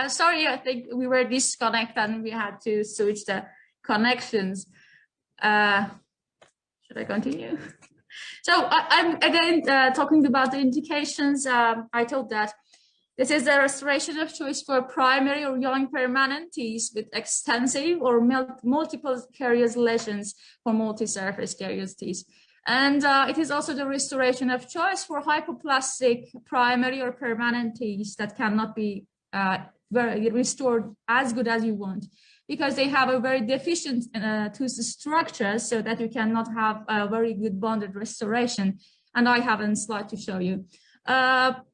Sorry, I think we were disconnected and we had to switch the connections. Should I continue? So I'm again talking about the indications. I told that this is a restoration of choice for primary or young permanent teeth with extensive or multiple caries lesions for multi-surface caries teeth. And it is also the restoration of choice for hypoplastic primary or permanent teeth that cannot be restored as good as you want, because they have a very deficient tooth structure, so that you cannot have a very good bonded restoration. And I have a slide to show you.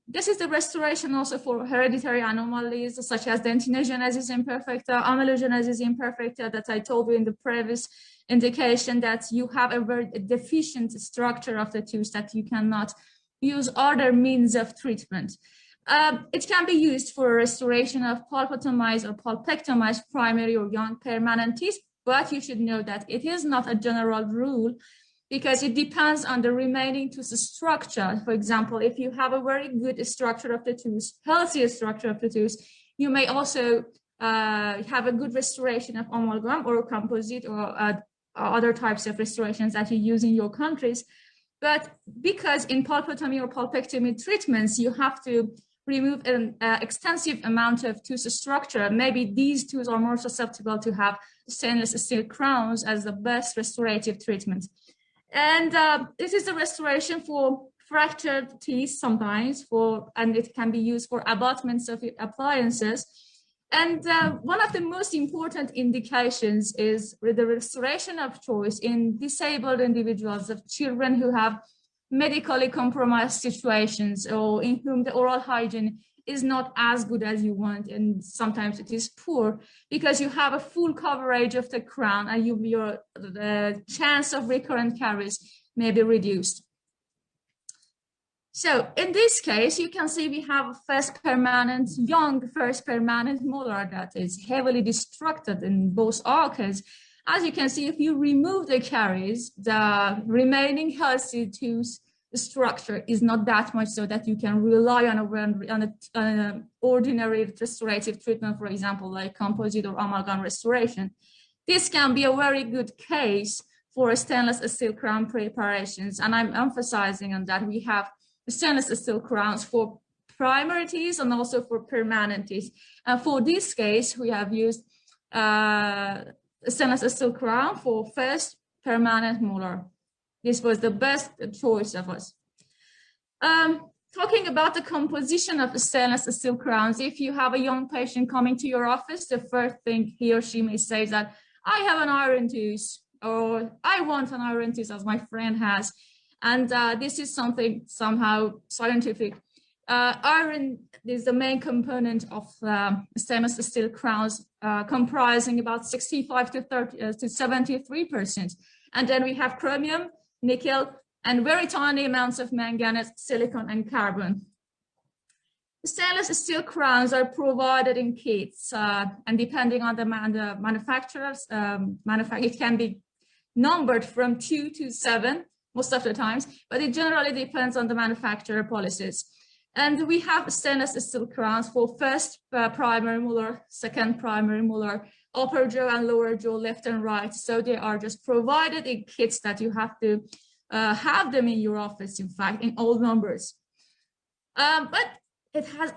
This is the restoration also for hereditary anomalies such as dentinogenesis imperfecta, amelogenesis imperfecta that I told you in the previous indication, that you have a very deficient structure of the tooth that you cannot use other means of treatment. It can be used for restoration of pulpotomized or pulpectomized primary or young permanent teeth, but you should know that it is not a general rule, because it depends on the remaining tooth structure. For example, if you have a very good structure of the tooth, healthy structure of the tooth, you may also have a good restoration of amalgam or composite or other types of restorations that you use in your countries. But because in pulpotomy or pulpectomy treatments, you have to remove an extensive amount of tooth structure, maybe these tooths are more susceptible to have stainless steel crowns as the best restorative treatment. And this is the restoration for fractured teeth sometimes, and it can be used for abutments of appliances. And one of the most important indications is the restoration of choice in disabled individuals, of children who have medically compromised situations, or in whom the oral hygiene is not as good as you want, and sometimes it is poor, because you have a full coverage of the crown and your chance of recurrent caries may be reduced. So in this case, you can see we have a young first permanent molar that is heavily destructed in both arches. As you can see, if you remove the caries, the remaining healthy tooth structure is not that much so that you can rely on an ordinary restorative treatment, for example, like composite or amalgam restoration. This can be a very good case for stainless steel crown preparations, and I'm emphasizing on that. We have stainless steel crowns for primary teeth and also for permanent teeth. And for this case, we have used stainless steel crown for first permanent molar. This was the best choice of us. Talking about the composition of the stainless steel crowns, if you have a young patient coming to your office, the first thing he or she may say is that I have an iron tooth, or I want an iron tooth as my friend has. And this is something somehow scientific. Iron is the main component of stainless steel crowns, comprising about 65 to 73%. And then we have chromium, nickel, and very tiny amounts of manganese, silicon, and carbon. Stainless steel crowns are provided in kits, and depending on the manufacturers, it can be numbered from 2 to 7 most of the times, but it generally depends on the manufacturer policies. And we have stainless steel crowns for first primary molar, second primary molar, upper jaw and lower jaw, left and right. So they are just provided in kits that you have to have them in your office, in fact, in all numbers. But it has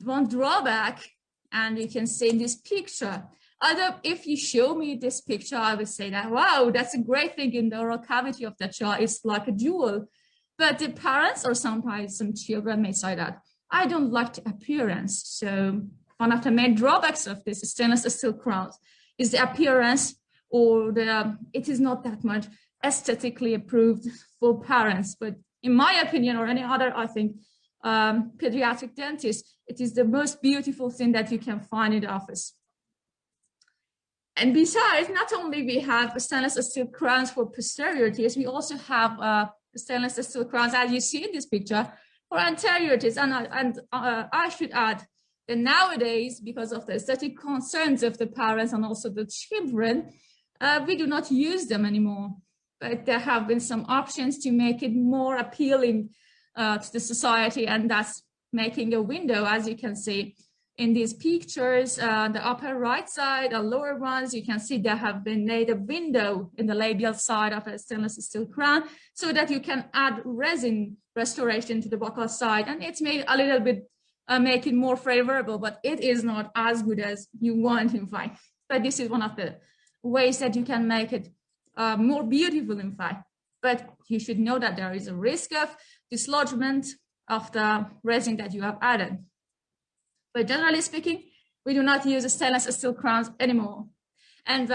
one drawback, and you can see in this picture. Although if you show me this picture, I would say that, wow, that's a great thing in the oral cavity of the child. It's like a jewel. But the parents or sometimes some children may say that, I don't like the appearance. So one of the main drawbacks of this stainless steel crowns is the appearance, or it is not that much aesthetically approved for parents. But in my opinion, or any other, I think, pediatric dentist, it is the most beautiful thing that you can find in the office. And besides, not only we have stainless steel crowns for posterior teeth, we also have stainless steel crowns, as you see in this picture, for anterior teeth. And I should add that nowadays, because of the aesthetic concerns of the parents and also the children, we do not use them anymore. But there have been some options to make it more appealing to the society, and that's making a window, as you can see, in these pictures, the upper right side, the lower ones, you can see there have been made a window in the labial side of a stainless steel crown so that you can add resin restoration to the buccal side. And it's made a little bit, make it more favorable, but it is not as good as you want, in fact. But this is one of the ways that you can make it more beautiful, in fact. But you should know that there is a risk of dislodgement of the resin that you have added. But generally speaking, we do not use stainless steel crowns anymore. And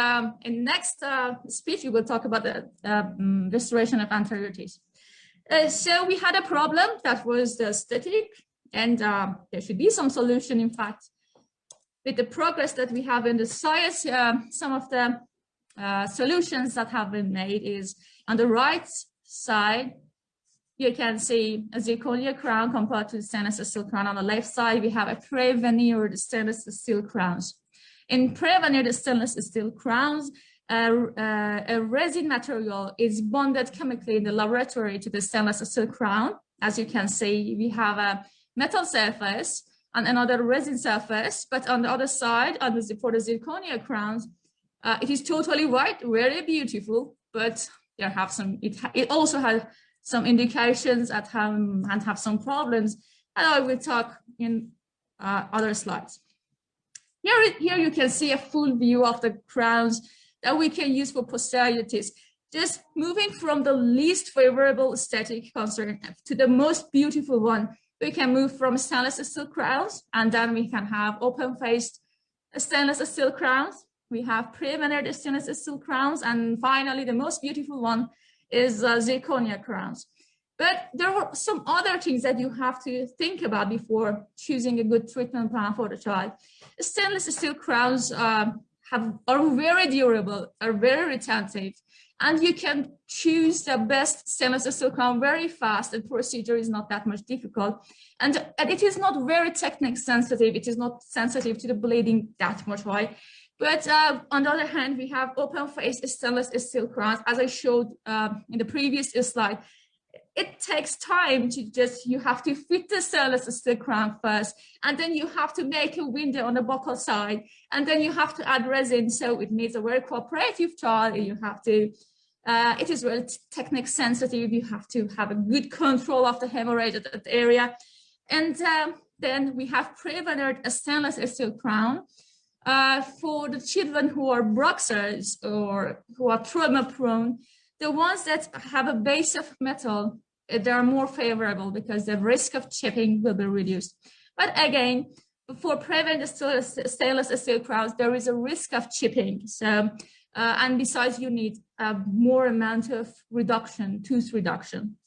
in next speech, we will talk about the restoration of anteriorities. So we had a problem that was the aesthetic, and there should be some solution, in fact. With the progress that we have in the science, some of the solutions that have been made is on the right side, you can see a zirconia crown compared to the stainless steel crown. On the left side, we have a pre-veneered stainless steel crowns. In pre-veneered stainless steel crowns, a resin material is bonded chemically in the laboratory to the stainless steel crown. As you can see, we have a metal surface and another resin surface, but on the other side, for the zirconia crowns, it is totally white, very beautiful, but there have some, it also has some indications at and have some problems, and I will talk in other slides. Here you can see a full view of the crowns that we can use for posteriorities. Just moving from the least favorable aesthetic concern to the most beautiful one, we can move from stainless steel crowns, and then we can have open-faced stainless steel crowns. We have pre-veneered stainless steel crowns, and finally, the most beautiful one is zirconia crowns. But there are some other things that you have to think about before choosing a good treatment plan for the child. Stainless steel crowns are very durable, are very retentive, and you can choose the best stainless steel crown very fast. The procedure is not that much difficult, and it is not very technique sensitive. It is not sensitive to the bleeding that much, right? But on the other hand, we have open-faced stainless steel crowns. As I showed in the previous slide, it takes time to you have to fit the stainless steel crown first, and then you have to make a window on the buccal side, and then you have to add resin. So it needs a very cooperative child. You have to, it is very technique sensitive. You have to have a good control of the hemorrhage at that area. And then we have pre-veneered stainless steel crown. For the children who are bruxers or who are trauma prone, the ones that have a base of metal, they are more favorable because the risk of chipping will be reduced. But again, for preventing stainless steel crowns, there is a risk of chipping. So, and besides, you need more amount of reduction, tooth reduction.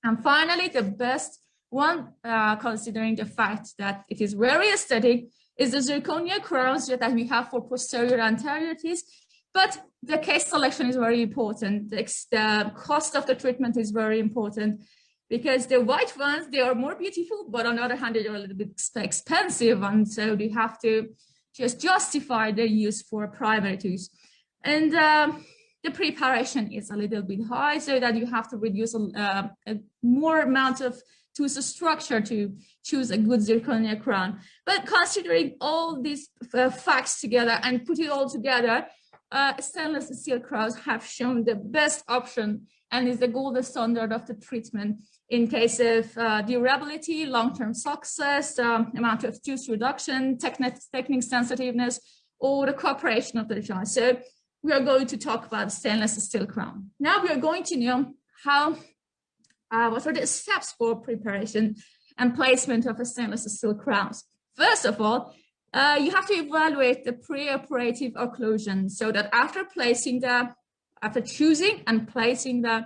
And finally, the best one, considering the fact that it is very aesthetic, is the zirconia crowns that we have for posterior anteriorities. But the case selection is very important. The cost of the treatment is very important because the white ones, they are more beautiful, but on the other hand, they are a little bit expensive. And so you have to just justify their use for primary tooth. And the preparation is a little bit high, so that you have to reduce a more amount of tooth structure to choose a good zirconia crown. But considering all these facts together and put it all together, stainless steel crowns have shown the best option and is the gold standard of the treatment in case of durability, long-term success, amount of tooth reduction, technique sensitiveness, or the cooperation of the child. So we are going to talk about stainless steel crown. Now we are going to know how, what are the steps for preparation and placement of a stainless steel crowns. First of all, you have to evaluate the preoperative occlusion so that after choosing and placing the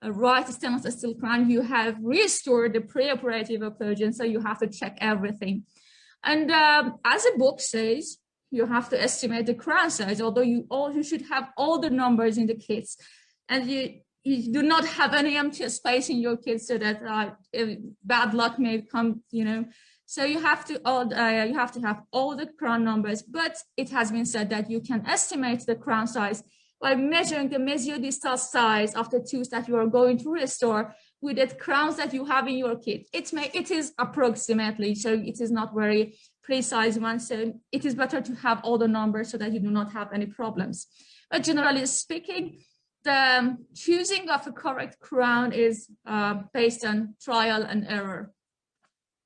right stainless steel crown, you have restored the preoperative occlusion. So you have to check everything. And as the book says, you have to estimate the crown size, although you should have all the numbers in the kits. And you do not have any empty space in your kit so that bad luck may come, you know. So you have to have all the crown numbers, but it has been said that you can estimate the crown size by measuring the mesiodistal size of the tooth that you are going to restore with the crowns that you have in your kit. It is approximately, so it is not very precise one. So it is better to have all the numbers so that you do not have any problems. But generally speaking, the choosing of a correct crown is based on trial and error.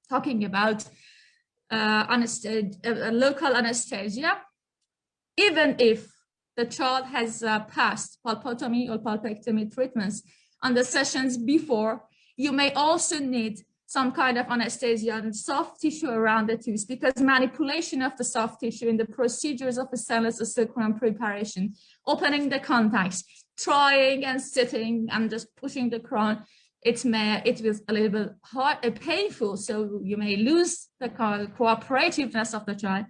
Talking about local anesthesia, even if the child has passed pulpotomy or pulpectomy treatments on the sessions before, you may also need some kind of anesthesia and soft tissue around the tooth, because manipulation of the soft tissue in the procedures of a stainless steel crown preparation, opening the contacts, trying and sitting and just pushing the crown, it was a little bit hard and painful, so you may lose the cooperativeness of the child.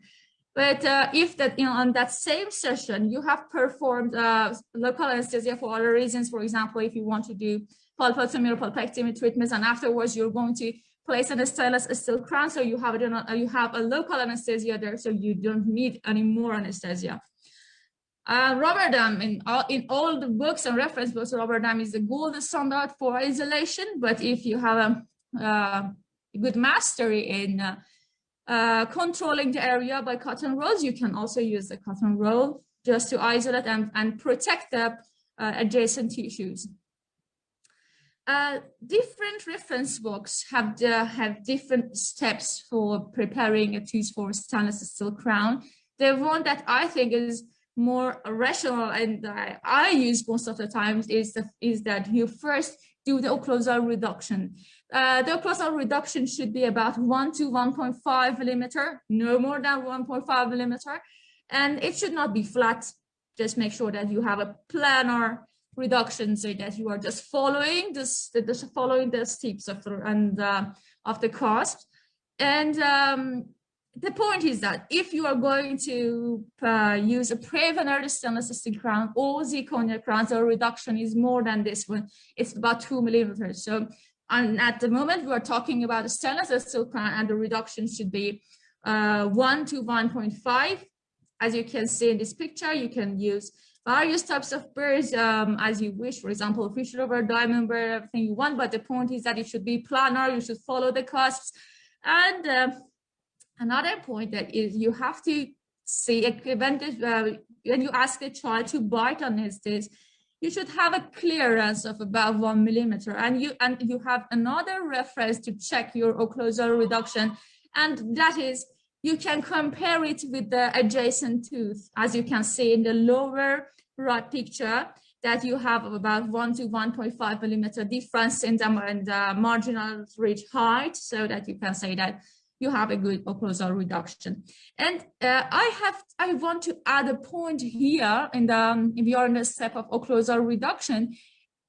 But if that, on that same session, you have performed local anesthesia for other reasons, for example, if you want to do pulpotomy or pulpectomy treatments, and afterwards you're going to place a stainless steel crown, so you have a local anesthesia there, so you don't need any more anesthesia. Rubber dam, in all the books and reference books, rubber dam is the gold standard for isolation. But if you have a good mastery in controlling the area by cotton rolls, you can also use the cotton roll just to isolate and protect the adjacent tissues. Different reference books have different steps for preparing a tooth for stainless steel crown. The one that I think is more rational and I use most of the times is that you first do the occlusal reduction. The occlusal reduction should be about 1 to 1.5 millimeter, no more than 1.5 millimeter, and it should not be flat. Just make sure that you have a planar reduction, so that you are just following the steps of the cusp. And the point is that if you are going to use a prevener stainless steel crown or zirconia crowns, the reduction is more than this one. It's about 2 millimeters. So, and at the moment we are talking about a stainless steel crown, and the reduction should be 1 to 1.5. As you can see in this picture, you can use various types of burrs as you wish. For example, fisher burr, diamond burr, everything you want. But the point is that it should be planar. You should follow the cusps. And another point that is you have to see when you ask the child to bite on his teeth, you should have a clearance of about 1 millimeter, and you have another reference to check your occlusal reduction, and that is you can compare it with the adjacent tooth, as you can see in the lower right picture, that you have about 1 to 1.5 millimeter difference in the marginal ridge height, so that you can say that you have a good occlusal reduction. And I want to add a point here if you are in the step of occlusal reduction.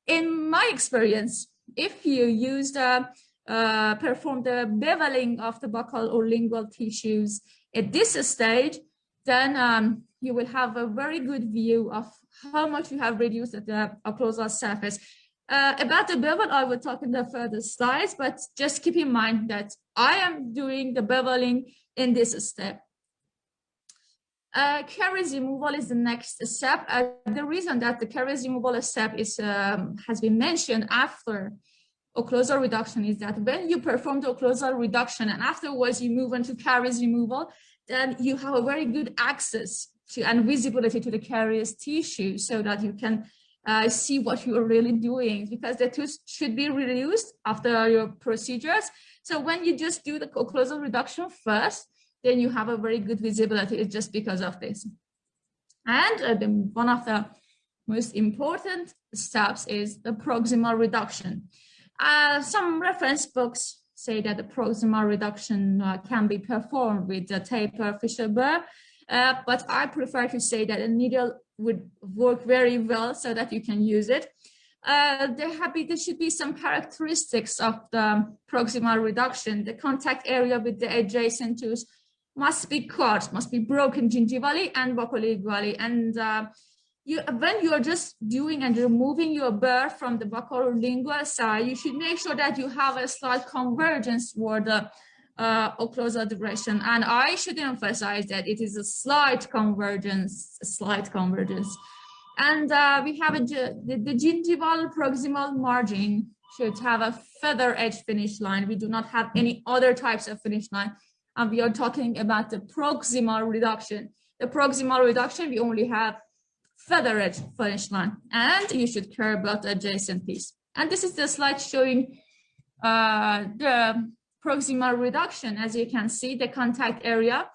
In my experience, if you perform the beveling of the buccal or lingual tissues at this stage, then you will have a very good view of how much you have reduced the occlusal surface. About the bevel, I will talk in the further slides, but just keep in mind that I am doing the beveling in this step. Caries removal is the next step. The reason that the caries removal step has been mentioned after occlusal reduction is that when you perform the occlusal reduction and afterwards you move on to caries removal, then you have a very good access to and visibility to the caries tissue, so that you can see what you are really doing, because the tooth should be reduced after your procedures. So when you just do the occlusal reduction first, then you have a very good visibility. It's just because of this. And one of the most important steps is the proximal reduction. Some reference books say that the proximal reduction can be performed with the taper fisher burr, but I prefer to say that a needle would work very well so that you can use it. There should be some characteristics of the proximal reduction. The contact area with the adjacent tooth must be cut, must be broken gingivally and buccolingually. And when you are just doing and removing your burr from the buccolingual side, you should make sure that you have a slight convergence toward the occlusal direction. And I should emphasize that it is a slight convergence, And we have the gingival proximal margin should have a feather edge finish line. We do not have any other types of finish line. and we are talking about the proximal reduction. The proximal reduction, we only have feathered finish line, and you should care about the adjacent piece. And this is the slide showing the proximal reduction. As you can see, the contact area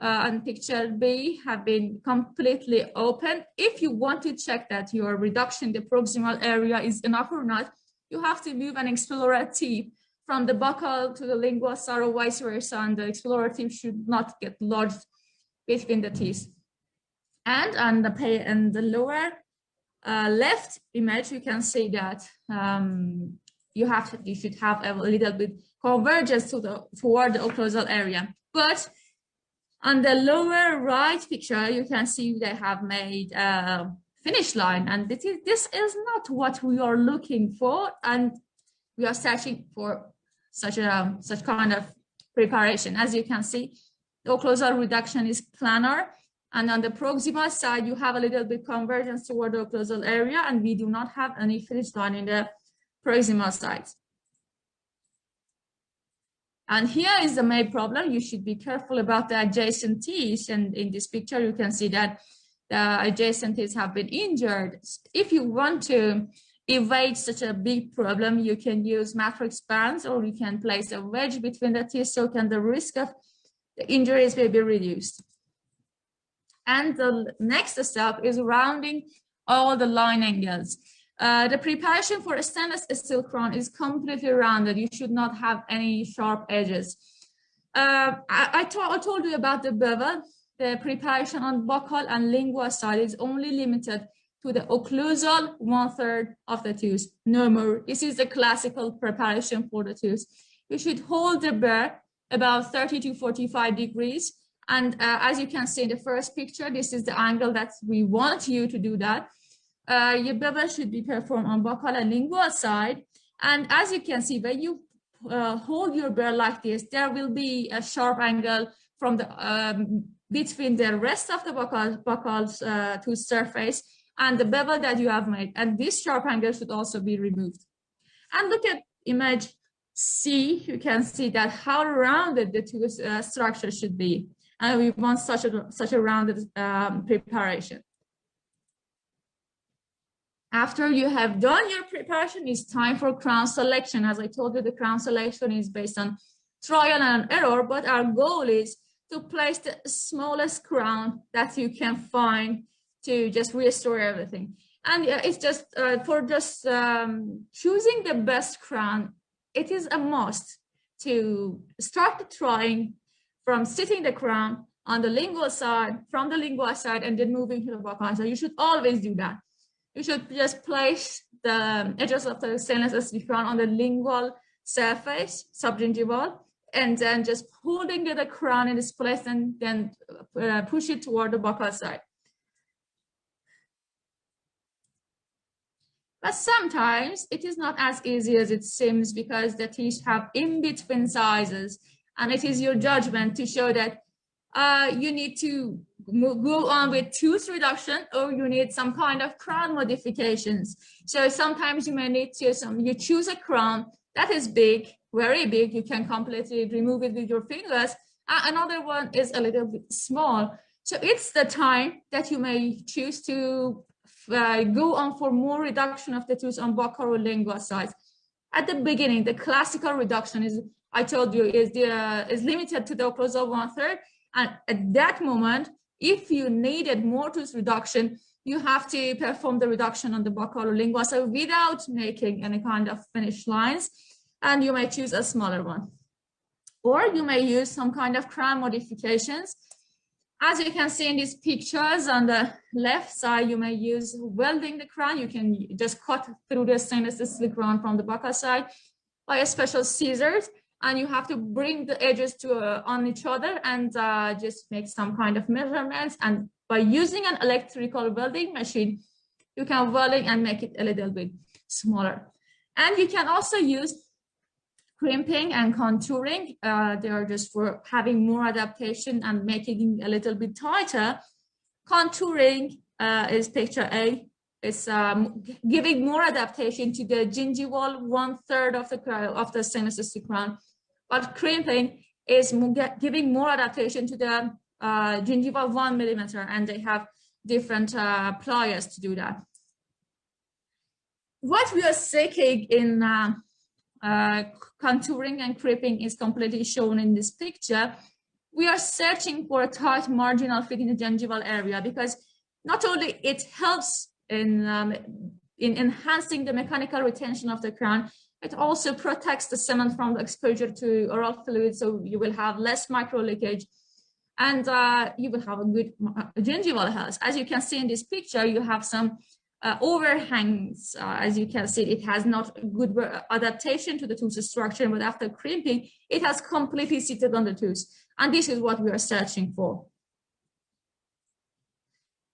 on picture B have been completely open. If you want to check that your reduction, the proximal area is enough or not, you have to move an explorative from the buccal to the lingual side or vice versa, and the explorative should not get lodged between the teeth. And on the lower left image, you can see that you should have a little bit convergence toward the occlusal area. But on the lower right picture, you can see they have made a finish line, and this is not what we are looking for, and we are searching for such kind of preparation. As you can see, the occlusal reduction is planar, and on the proximal side, you have a little bit convergence toward the occlusal area, and we do not have any finish line in the proximal side. And here is the main problem. You should be careful about the adjacent teeth. And in this picture, you can see that the adjacent teeth have been injured. If you want to evade such a big problem, you can use matrix bands, or you can place a wedge between the teeth, so the risk of the injuries may be reduced. And the next step is rounding all the line angles. The preparation for a stainless steel crown is completely rounded. You should not have any sharp edges. I told you about the bevel. The preparation on buccal and lingual side is only limited to the occlusal 1/3 of the tooth, no more. This is the classical preparation for the tooth. You should hold the burr about 30 to 45 degrees. And as you can see in the first picture, this is the angle that we want you to do that. Your bevel should be performed on buccal and lingual side. And as you can see, when you hold your burr like this, there will be a sharp angle from the between the rest of the buccal's tooth surface and the bevel that you have made. And this sharp angle should also be removed. And look at image C. You can see that how rounded the tooth structure should be. And we want such a rounded preparation. After you have done your preparation, it's time for crown selection. As I told you, the crown selection is based on trial and error, but our goal is to place the smallest crown that you can find to just restore everything. And it's just for just choosing the best crown, it is a must to start trying from sitting the crown on the lingual side, from the lingual side, and then moving to the buccal side. You should always do that. You should just place the edges of the stainless steel crown on the lingual surface, subgingival, and then just holding the crown in this place and then push it toward the buccal side. But sometimes it is not as easy as it seems, because the teeth have in-between sizes, and it is your judgment to show that you need to go on with tooth reduction, or you need some kind of crown modifications. So sometimes you may need to you choose a crown that is big, very big. You can completely remove it with your fingers. Another one is a little bit small. So it's the time that you may choose to go on for more reduction of the tooth on buccal or lingual sides. At the beginning, the classical reduction is, I told you, is limited to the occlusal 1/3. And at that moment, if you needed more tooth reduction, you have to perform the reduction on the buccal or lingual side without making any kind of finish lines, and you may choose a smaller one. Or you may use some kind of crown modifications. As you can see in these pictures on the left side, you may use welding the crown. You can just cut through the stainless steel crown from the buccal side by a special scissors, and you have to bring the edges to on each other and just make some kind of measurements. And by using an electrical welding machine, you can welding and make it a little bit smaller. And you can also use crimping and contouring. They are just for having more adaptation and making it a little bit tighter. Contouring is picture A. It's giving more adaptation to the gingival 1/3 of the stainless steel crown. But crimping is giving more adaptation to the gingival 1 millimeter, and they have different pliers to do that. What we are seeking in contouring and crimping is completely shown in this picture. We are searching for a tight marginal fit in the gingival area, because not only it helps in enhancing the mechanical retention of the crown, it also protects the cement from the exposure to oral fluid, so you will have less micro leakage, and you will have a good gingival health. As you can see in this picture, you have some overhangs. As you can see, it has not good adaptation to the tooth structure, but after crimping, it has completely seated on the tooth. And this is what we are searching for.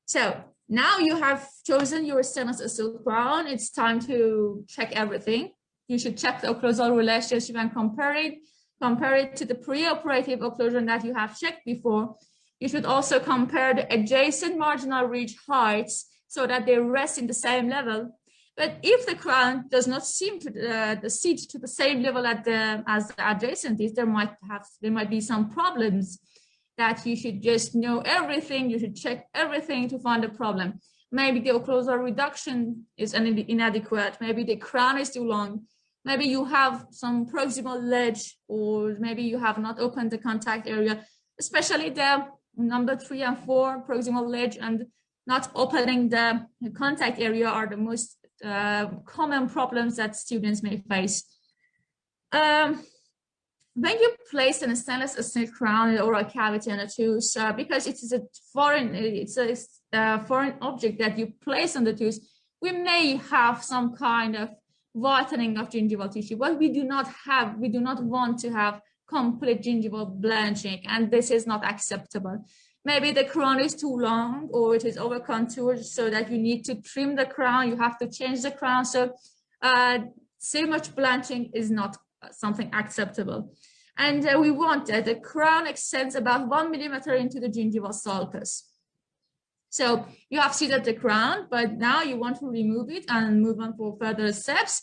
So now you have chosen your stainless steel crown. It's time to check everything. You should check the occlusal relationship and compare it to the pre-operative occlusion that you have checked before. You should also compare the adjacent marginal ridge heights so that they rest in the same level. But if the crown does not seem to seat to the same level as the adjacencies, there might be some problems that you should just know everything. You should check everything to find the problem. Maybe the occlusal reduction is inadequate. Maybe the crown is too long. Maybe you have some proximal ledge, or maybe you have not opened the contact area, especially the number 3 and 4 proximal ledge and not opening the contact area are the most common problems that students may face. When you place a stainless steel crown in the oral cavity and a tooth, because it is a foreign object that you place on the tooth, we may have some kind of whitening of gingival tissue, but we do not want to have complete gingival blanching, and this is not acceptable. Maybe the crown is too long, or it is over contoured, so that you need to trim the crown, you have to change the crown. So so much blanching is not something acceptable. And we want that the crown extends about 1 millimeter into the gingival sulcus. So you have seated the crown, but now you want to remove it and move on for further steps.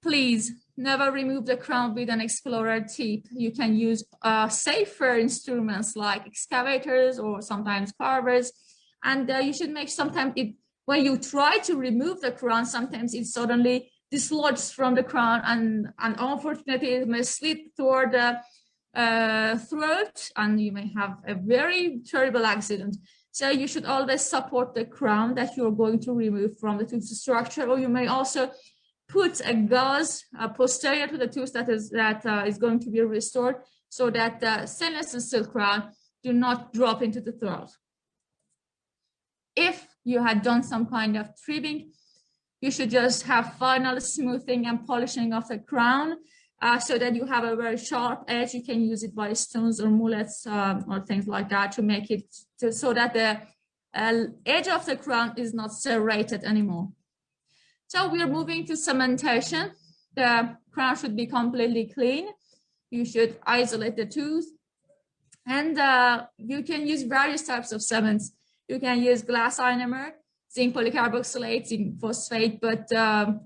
Please never remove the crown with an explorer tip. You can use safer instruments like excavators or sometimes carvers. And you should make sometimes when you try to remove the crown, sometimes it suddenly dislodges from the crown, and unfortunately it may slip toward the throat, and you may have a very terrible accident. So you should always support the crown that you're going to remove from the tooth structure, or you may also put a gauze posterior to the tooth that is going to be restored, so that the stainless steel crown do not drop into the throat. If you had done some kind of trimming, you should just have final smoothing and polishing of the crown, so that you have a very sharp edge. You can use it by stones or mullets or things like that to make it so that the edge of the crown is not serrated anymore. So we are moving to cementation. The crown should be completely clean. You should isolate the tooth, and you can use various types of cements. You can use glass ionomer, zinc polycarboxylate, zinc phosphate, but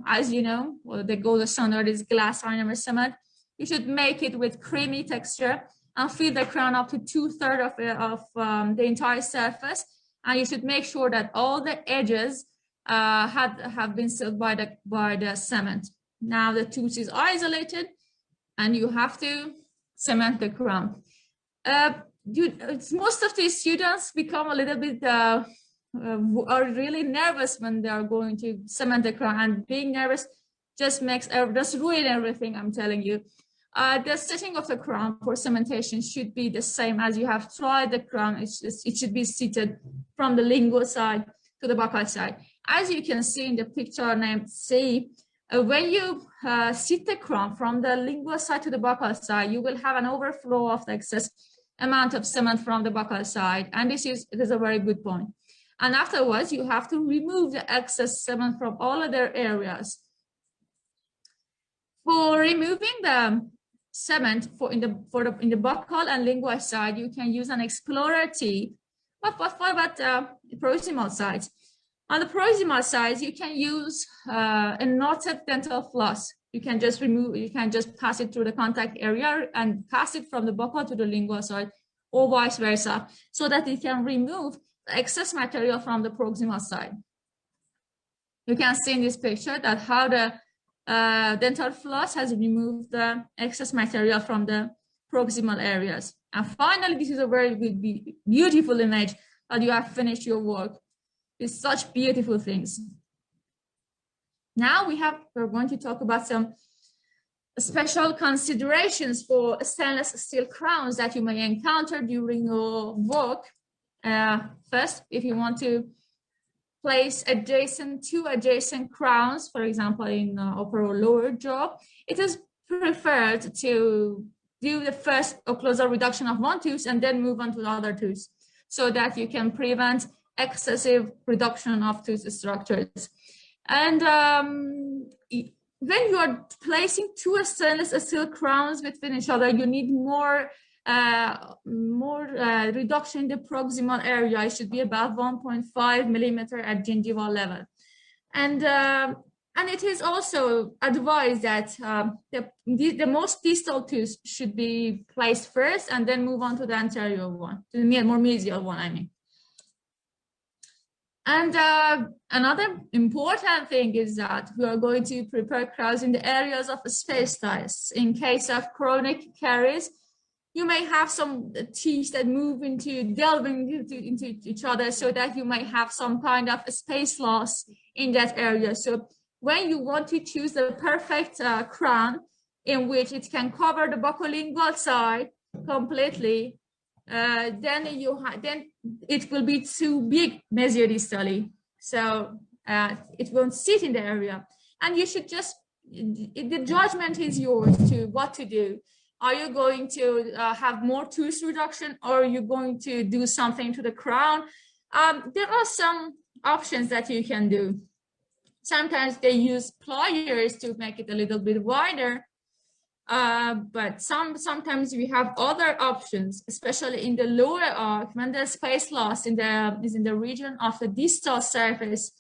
as you know, the gold standard is glass ionomer cement. You should make it with creamy texture and fill the crown up to 2/3 of the entire surface. And you should make sure that all the edges have been sealed by the cement. Now the tooth is isolated, and you have to cement the crown. Most of these students become a little bit are really nervous when they are going to cement the crown, and being nervous just ruin everything, I'm telling you. The setting of the crown for cementation should be the same as you have tried the crown. It should be seated from the lingual side to the buccal side. As you can see in the picture named C, when you seat the crown from the lingual side to the buccal side, you will have an overflow of the excess amount of cement from the buccal side, and this is a very good point. And afterwards, you have to remove the excess cement from all other areas. For removing the cement in the buccal and lingual side, you can use an explorer tip. But what about the proximal side? On the proximal side, you can use a knotted dental floss. You can just pass it through the contact area and pass it from the buccal to the lingual side, or vice versa, so that it can remove the excess material from the proximal side. You can see in this picture that how the dental floss has removed the excess material from the proximal areas. And finally, this is a very good, beautiful image that you have finished your work with such beautiful things. Now we're going to talk about some special considerations for stainless steel crowns that you may encounter during your work. First, if you want to place two adjacent crowns, for example, in upper or lower jaw, it is preferred to do the first occlusal reduction of one tooth and then move on to the other tooth, so that you can prevent excessive reduction of tooth structures. And when you are placing two stainless steel crowns between each other, you need more reduction in the proximal area. It should be about 1.5 millimeter at gingival level. And it is also advised that the most distal tooth should be placed first and then move on to the anterior one, to the more medial one, I mean. And another important thing is that we are going to prepare crowns in the areas of space ties. In case of chronic caries, you may have some teeth that move delving into each other, so that you might have some kind of space loss in that area. So when you want to choose the perfect crown in which it can cover the buccolingual side completely, then it will be too big mesiodistally, so it won't sit in the area. And you should just, the judgment is yours to what to do. Are you going to have more tooth reduction, or are you going to do something to the crown? There are some options that you can do. Sometimes they use pliers to make it a little bit wider, but sometimes we have other options, especially in the lower arc, when the space loss is in the region of the distal surface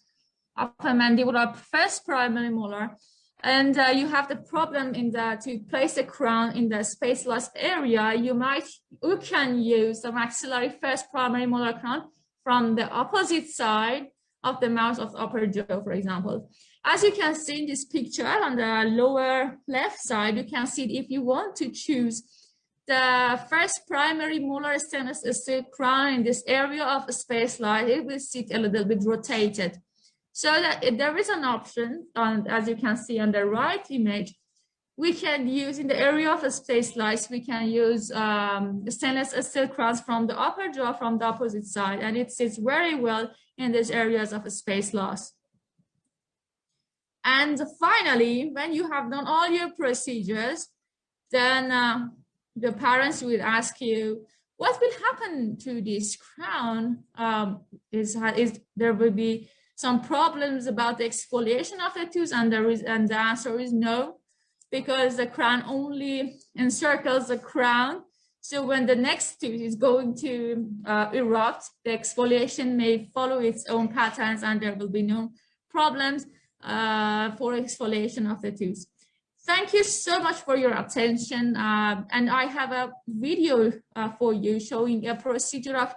of a mandibular first primary molar, and you have the problem to place the crown in the space loss area. You can use the maxillary first primary molar crown from the opposite side of the mouth of the upper jaw, for example. As you can see in this picture on the lower left side, you can see if you want to choose the first primary molar stainless steel crown in this area of space line, it will sit a little bit rotated. So that there is an option, as you can see on the right image, we can use in the area of a space slice, we can use stainless steel crowns from the upper jaw from the opposite side, and it sits very well in these areas of a space loss. And finally, when you have done all your procedures, then the parents will ask you, what will happen to this crown? There will be some problems about the exfoliation of the tooth, and the answer is no, because the crown only encircles the crown. So when the next tooth is going to erupt, the exfoliation may follow its own patterns, and there will be no problems for exfoliation of the tooth. Thank you so much for your attention. And I have a video for you showing a procedure of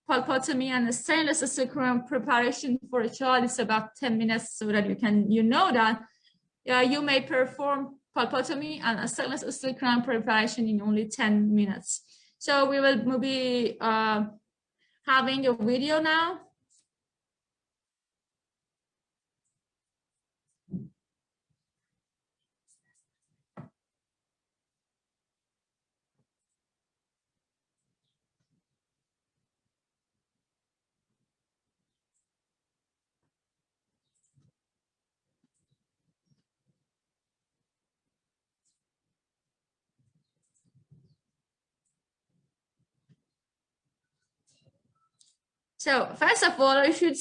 pulpotomy and a stainless steel crown preparation for a child. It's about 10 minutes, so that you know that you may perform pulpotomy and a stainless steel crown preparation in only 10 minutes. So we will be having a video now. So first of all, I should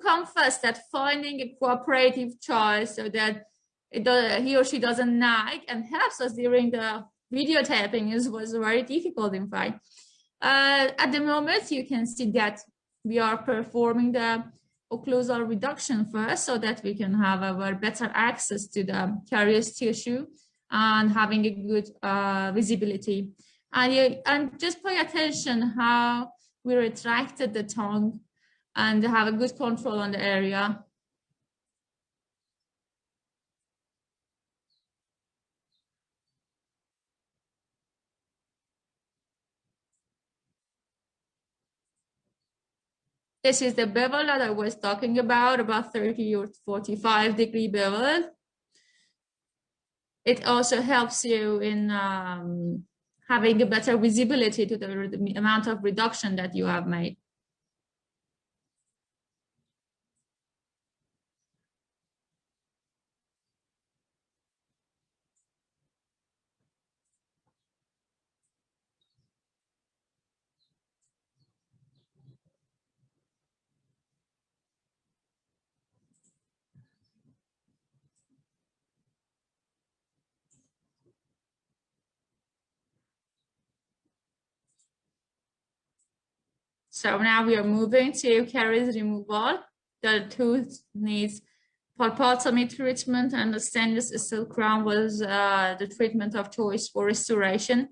confess that finding a cooperative child so that he or she doesn't nag and helps us during the videotaping was very difficult, in fact. At the moment, you can see that we are performing the occlusal reduction first so that we can have a better access to the caries tissue and having a good visibility. And just pay attention how we retracted the tongue and have a good control on the area. This is the bevel that I was talking about 30 or 45-degree bevel. It also helps you in having a better visibility to the amount of reduction that you have made. So now we are moving to caries removal. The tooth needs pulpotomy treatment, and the stainless steel crown was the treatment of choice for restoration.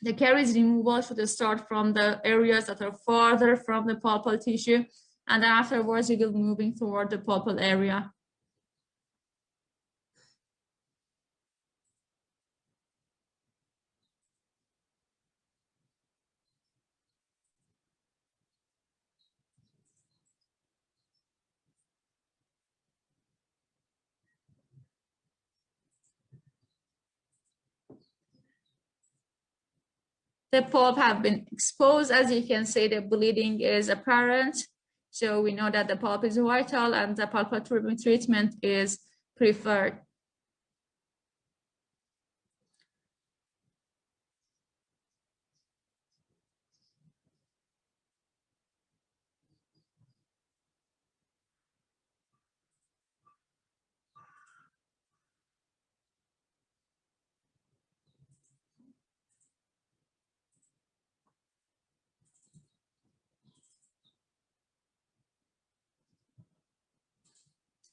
The caries removal should start from the areas that are farther from the pulpal tissue, and then afterwards you will be moving toward the pulpal area. The pulp have been exposed. As you can see, the bleeding is apparent. So we know that the pulp is vital and the pulpal treatment is preferred.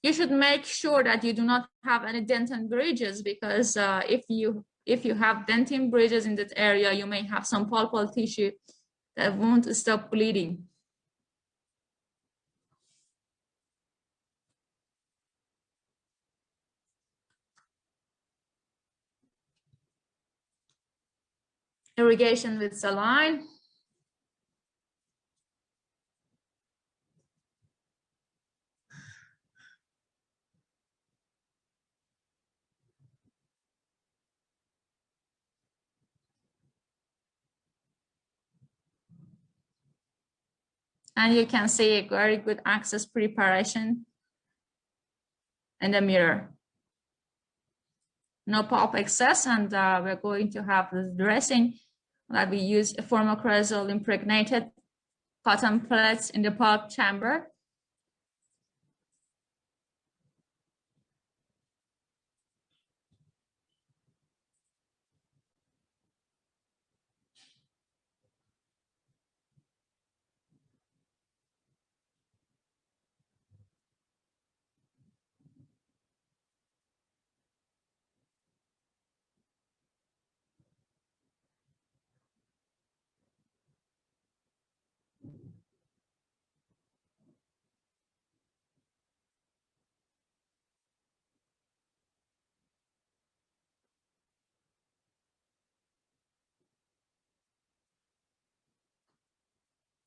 You should make sure that you do not have any dentin bridges, because if you have dentin bridges in that area, you may have some pulpal tissue that won't stop bleeding. Irrigation with saline. And you can see a very good access preparation in the mirror. No pulp excess, and we're going to have this dressing that we use a formocrystal impregnated cotton pellets in the pulp chamber.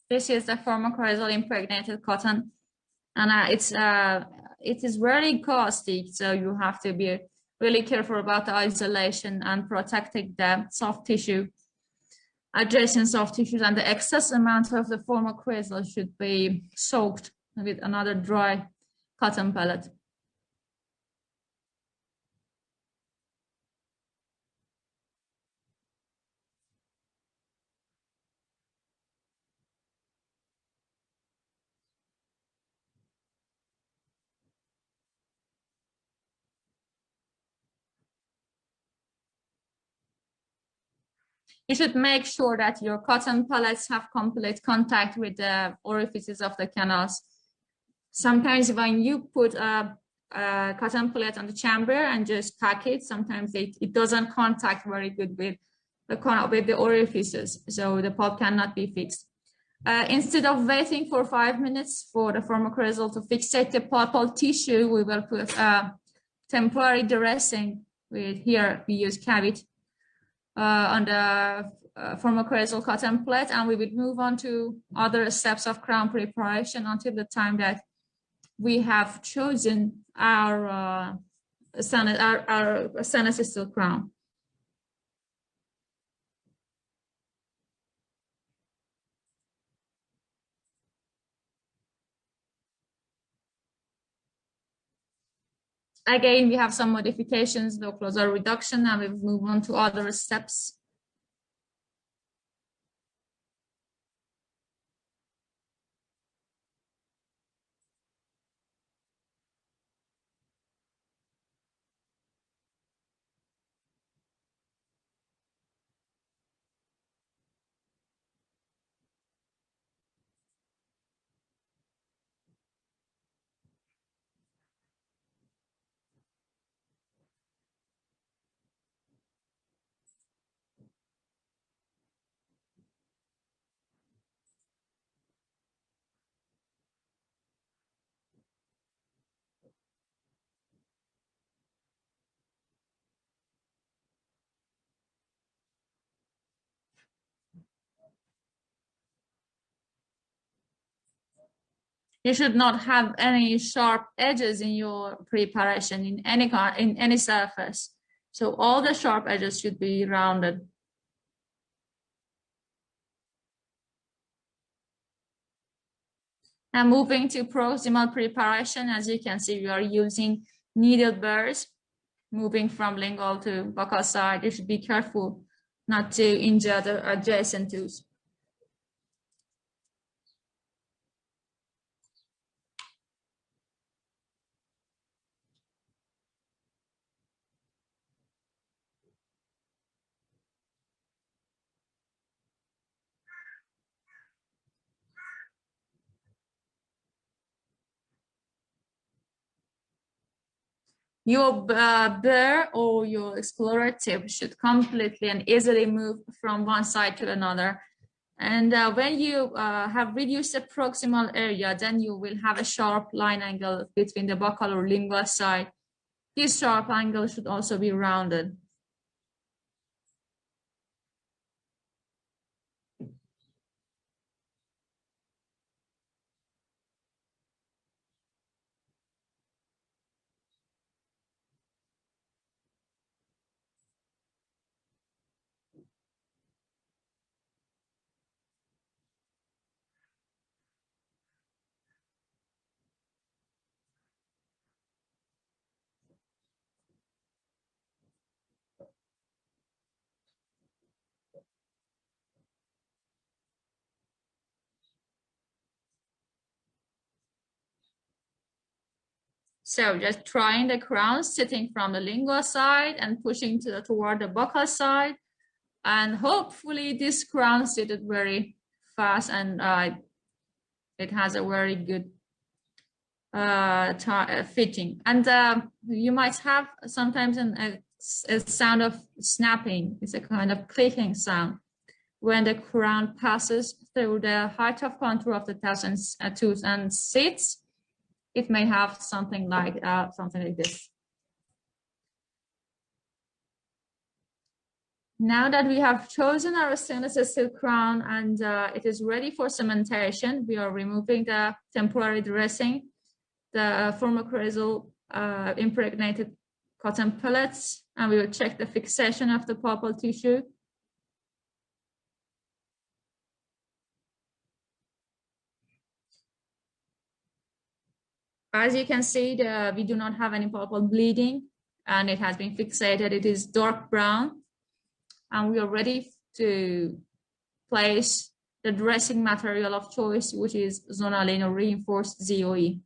This is the formocrystal impregnated cotton, and it is very caustic, so you have to be really careful about the isolation and protecting the soft tissue, adjacent soft tissues, and the excess amount of the formocrystal should be soaked with another dry cotton pellet. You should make sure that your cotton pellets have complete contact with the orifices of the canals. Sometimes when you put a cotton plate on the chamber and just pack it, sometimes it doesn't contact very good with the orifices, so the pulp cannot be fixed. Instead of waiting for 5 minutes for the pharmacosol to fixate the pulpal tissue, we will put a temporary dressing. Here we use Caries on the pharmacosol cotton plate, and we will move on to other steps of crown preparation until the time that we have chosen our sinus crown. Again, we have some modifications, the occlusal reduction, and we move on to other steps. You should not have any sharp edges in your preparation in any surface. So all the sharp edges should be rounded. And moving to proximal preparation, as you can see, we are using needle burrs, moving from lingual to buccal side. You should be careful not to injure the adjacent tooth. Your burr or your explorer tip should completely and easily move from one side to another. And when you have reduced the proximal area, then you will have a sharp line angle between the buccal or lingual side. This sharp angle should also be rounded. So just trying the crown, sitting from the lingual side and pushing toward the buccal side. And hopefully this crown seated very fast, and it has a very good fitting. And you might have sometimes a sound of snapping. It's a kind of clicking sound when the crown passes through the height of contour of the tooth and sits. It may have something like this. Now that we have chosen our stainless steel crown and it is ready for cementation, we are removing the temporary dressing, the pharmacosol impregnated cotton pellets, and we will check the fixation of the pulpal tissue. As you can see, we do not have any pulpal bleeding, and it has been fixated. It is dark brown, and we are ready to place the dressing material of choice, which is zonulin or reinforced ZOE.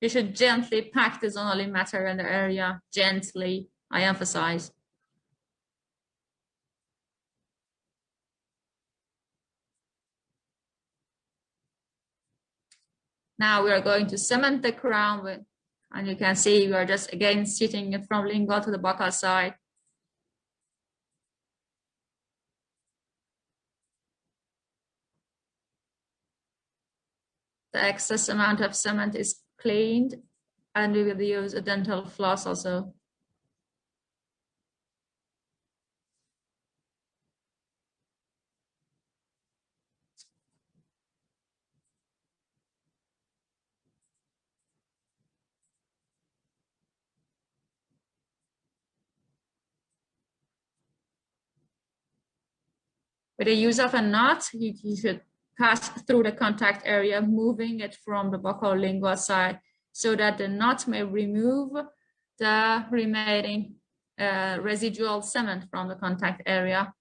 You should gently pack the zonal material in the area, gently, I emphasize. Now we are going to cement the crown with, and you can see we are just again sitting it from lingual to the buccal side. The excess amount of cement is cleaned, and we will use a dental floss also. With the use of a knot, you should pass through the contact area, moving it from the buccal lingual side so that the knot may remove the remaining residual cement from the contact area.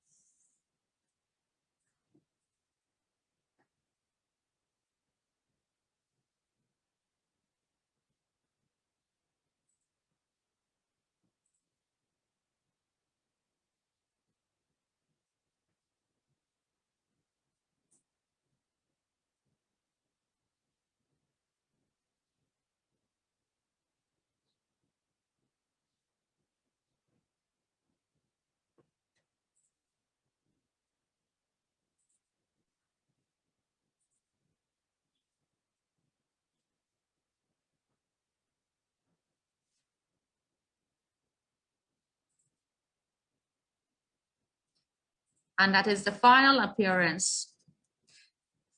And that is the final appearance.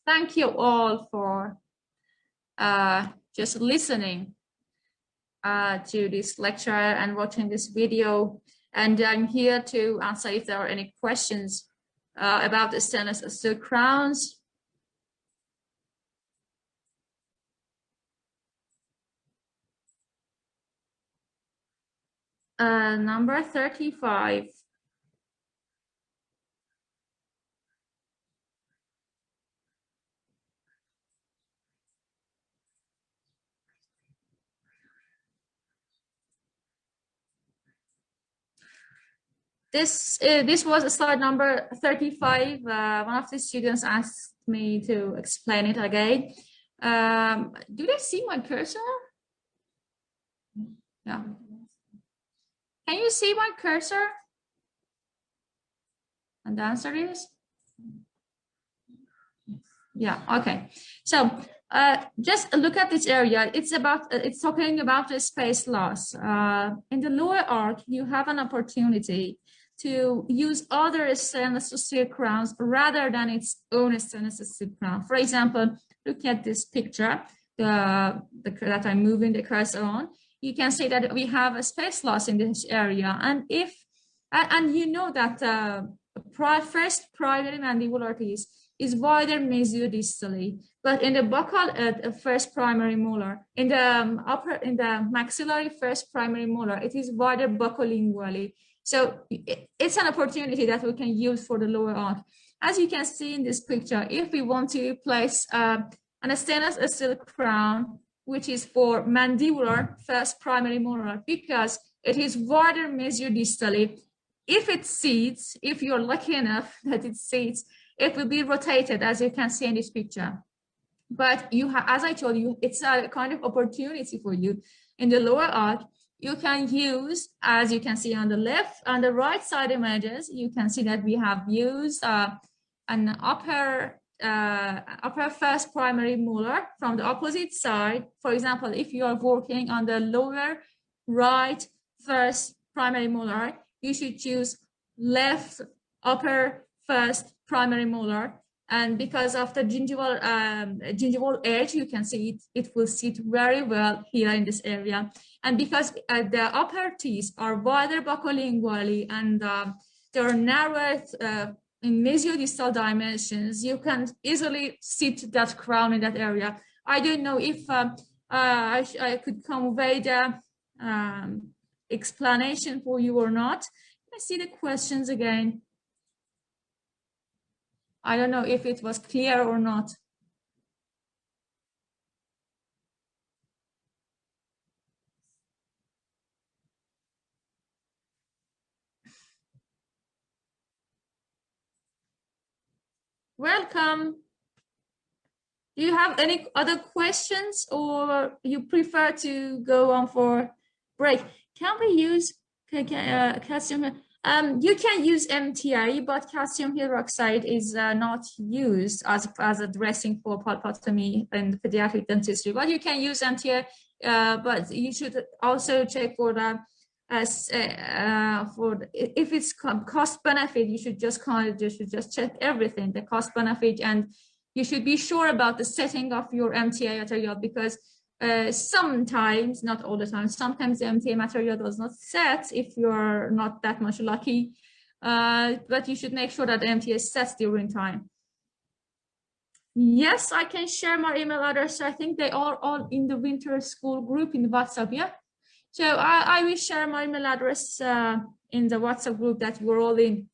Thank you all for just listening to this lecture and watching this video. And I'm here to answer if there are any questions about the stainless steel crowns. Number 35. This was slide number 35. One of the students asked me to explain it again. Do they see my cursor? Yeah. Can you see my cursor? And the answer is? Yeah, okay. So just look at this area. It's talking about the space loss. In the lower arc, you have an opportunity to use other stainless steel crowns rather than its own stainless steel crown. For example, look at this picture that I'm moving the cursor on. You can see that we have a space loss in this area. And you know that first primary mandibular teeth is wider mesiodistally, but in the buccal first primary molar, in the maxillary first primary molar, it is wider buccolingually. So it's an opportunity that we can use for the lower arc. As you can see in this picture, if we want to place an stainless steel crown, which is for mandibular first primary molar, because it is wider mesiodistally, if it seats, if you're lucky enough that it seats, it will be rotated, as you can see in this picture. But as I told you, it's a kind of opportunity for you. In the lower arc, you can use, as you can see on the left, on the right side images, you can see that we have used an upper first primary molar from the opposite side. For example, if you are working on the lower right first primary molar, you should choose left upper first primary molar. And because of the gingival edge, you can see it will sit very well here in this area. And because the upper teeth are wider buccolingually and they are narrower in mesiodistal dimensions, you can easily sit that crown in that area. I don't know if I could convey the explanation for you or not. Let's see the questions again. I don't know if it was clear or not. Welcome. Do you have any other questions, or you prefer to go on for break? Can we use calcium? You can use MTI, but calcium hydroxide is not used as a dressing for pulpotomy in pediatric dentistry. But you can use MTI, but you should also check for the if it's cost benefit. You should just check everything, the cost benefit, and you should be sure about the setting of your MTA material, because sometimes, not all the time, sometimes the MTA material does not set if you're not that much lucky, but you should make sure that the MTA sets during time. Yes, I can share my email address. I think they are all in the winter school group in WhatsApp, yeah? So I will share my email address in the WhatsApp group that you're all in.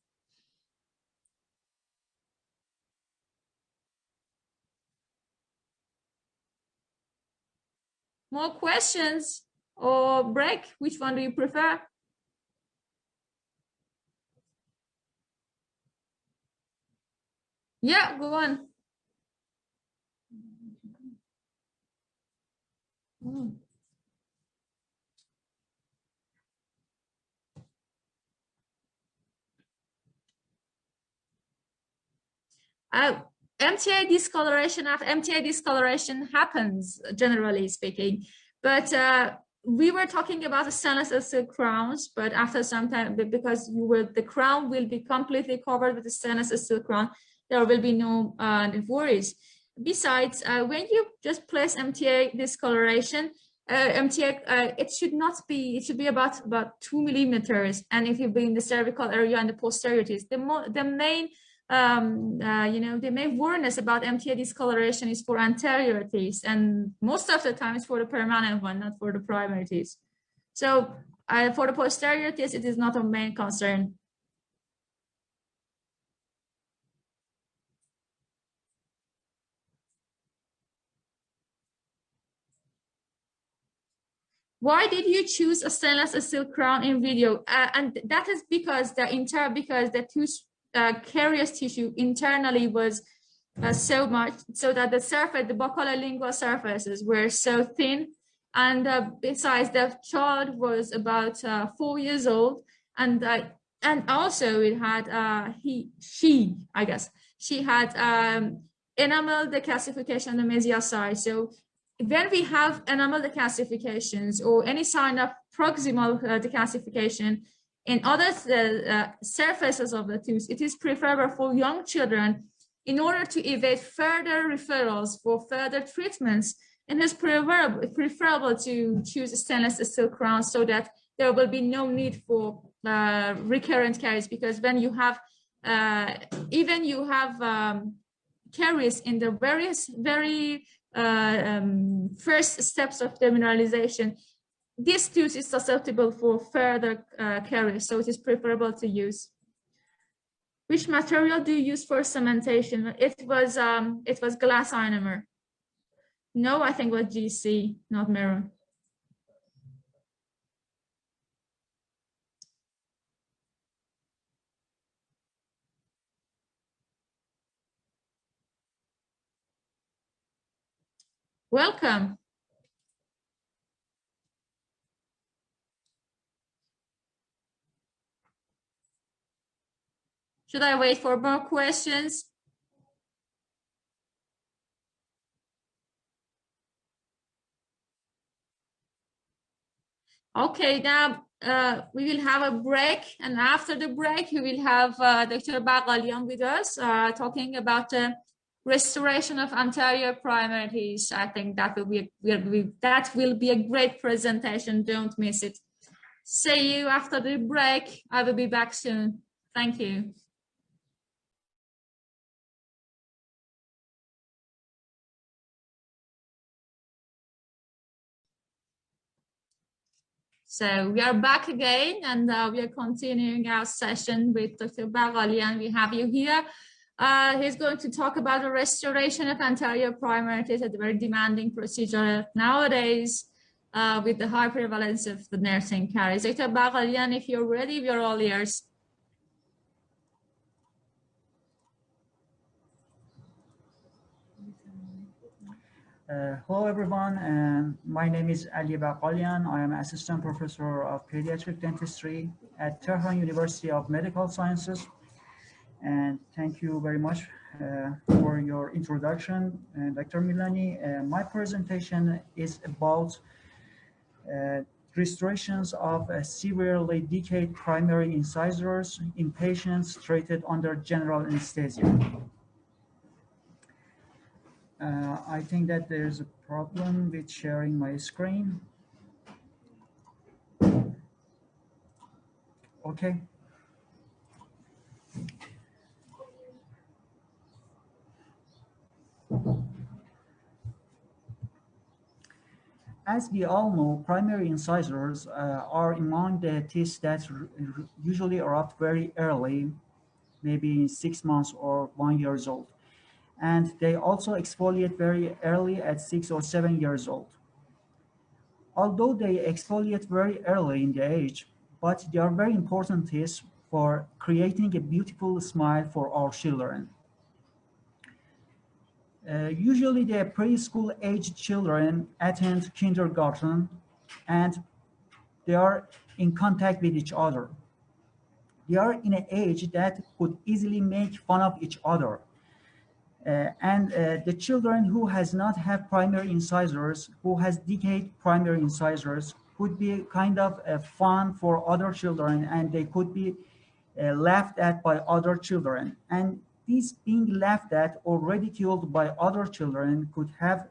More questions or break? Which one do you prefer? Yeah, go on. MTA discoloration happens, generally speaking, but we were talking about the stainless steel crowns, but after some time, because the crown will be completely covered with the stainless steel crown, there will be no worries. Besides, when you just place MTA discoloration, it should be about 2 millimeters, and if you be in the cervical area and the posteriorities, the main the main awareness about MTA discoloration is for anteriorities, and most of the time it's for the permanent one, not for the primarities. So for the posteriorities, it is not a main concern. Why did you choose a stainless steel crown in video? And that is because the tooth caries tissue internally was so much, so that the buccolingual surfaces were so thin, and besides, the child was about 4 years old, and also it had she had enamel decalcification on the mesial side. So when we have enamel decalcifications or any sign of proximal decalcification in other surfaces of the tooth, it is preferable for young children, in order to evade further referrals for further treatments, and it's preferable to choose stainless steel crowns, so that there will be no need for recurrent caries, because when you have caries in the very first steps of demineralization, this tooth is susceptible for further caries, so it is preferable to use. Which material do you use for cementation? It was glass ionomer. No, I think it was GC, not mirror. Welcome. Should I wait for more questions? Okay, now we will have a break, and after the break, we will have Dr. Baghalian with us talking about the restoration of anterior primarities. I think that will be a great presentation. Don't miss it. See you after the break. I will be back soon. Thank you. So we are back again, and we are continuing our session with Dr. Baghalian. We have you here. He's going to talk about the restoration of anterior primarities, a very demanding procedure nowadays with the high prevalence of the nursing caries. Dr. Baghalian, if you're ready, we are all ears. Hello everyone, my name is Ali Baqalian. I am Assistant Professor of Pediatric Dentistry at Tehran University of Medical Sciences. And thank you very much for your introduction, Dr. Milani. My presentation is about restorations of severely decayed primary incisors in patients treated under general anesthesia. I think that there's a problem with sharing my screen. Okay. As we all know, primary incisors are among the teeth that usually erupt very early, maybe 6 months or 1 year old. And they also exfoliate very early at 6 or 7 years old. Although they exfoliate very early in the age, but they are very important teeth for creating a beautiful smile for our children. Usually the preschool age children attend kindergarten and they are in contact with each other. They are in an age that could easily make fun of each other. The children who has not have primary incisors, who has decayed primary incisors, could be kind of fun for other children, and they could be laughed at by other children. And this being laughed at or ridiculed by other children could have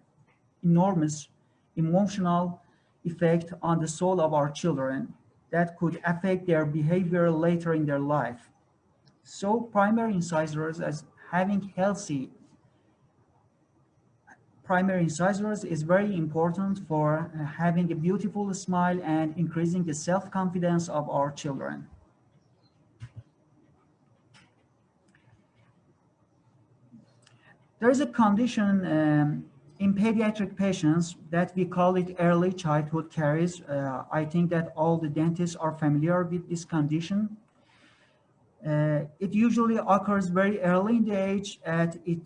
enormous emotional effect on the soul of our children that could affect their behavior later in their life. So primary incisors, as having healthy primary incisors, is very important for having a beautiful smile and increasing the self-confidence of our children. There is a condition in pediatric patients that we call it early childhood caries. I think that all the dentists are familiar with this condition. It usually occurs very early in the age, and it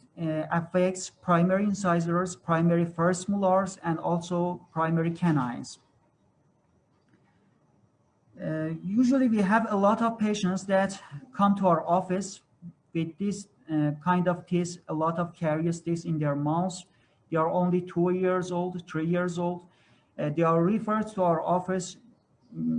affects primary incisors, primary first molars, and also primary canines. Usually we have a lot of patients that come to our office with this kind of teeth, a lot of carious teeth in their mouths. They are only 2 years old, 3 years old. They are referred to our office.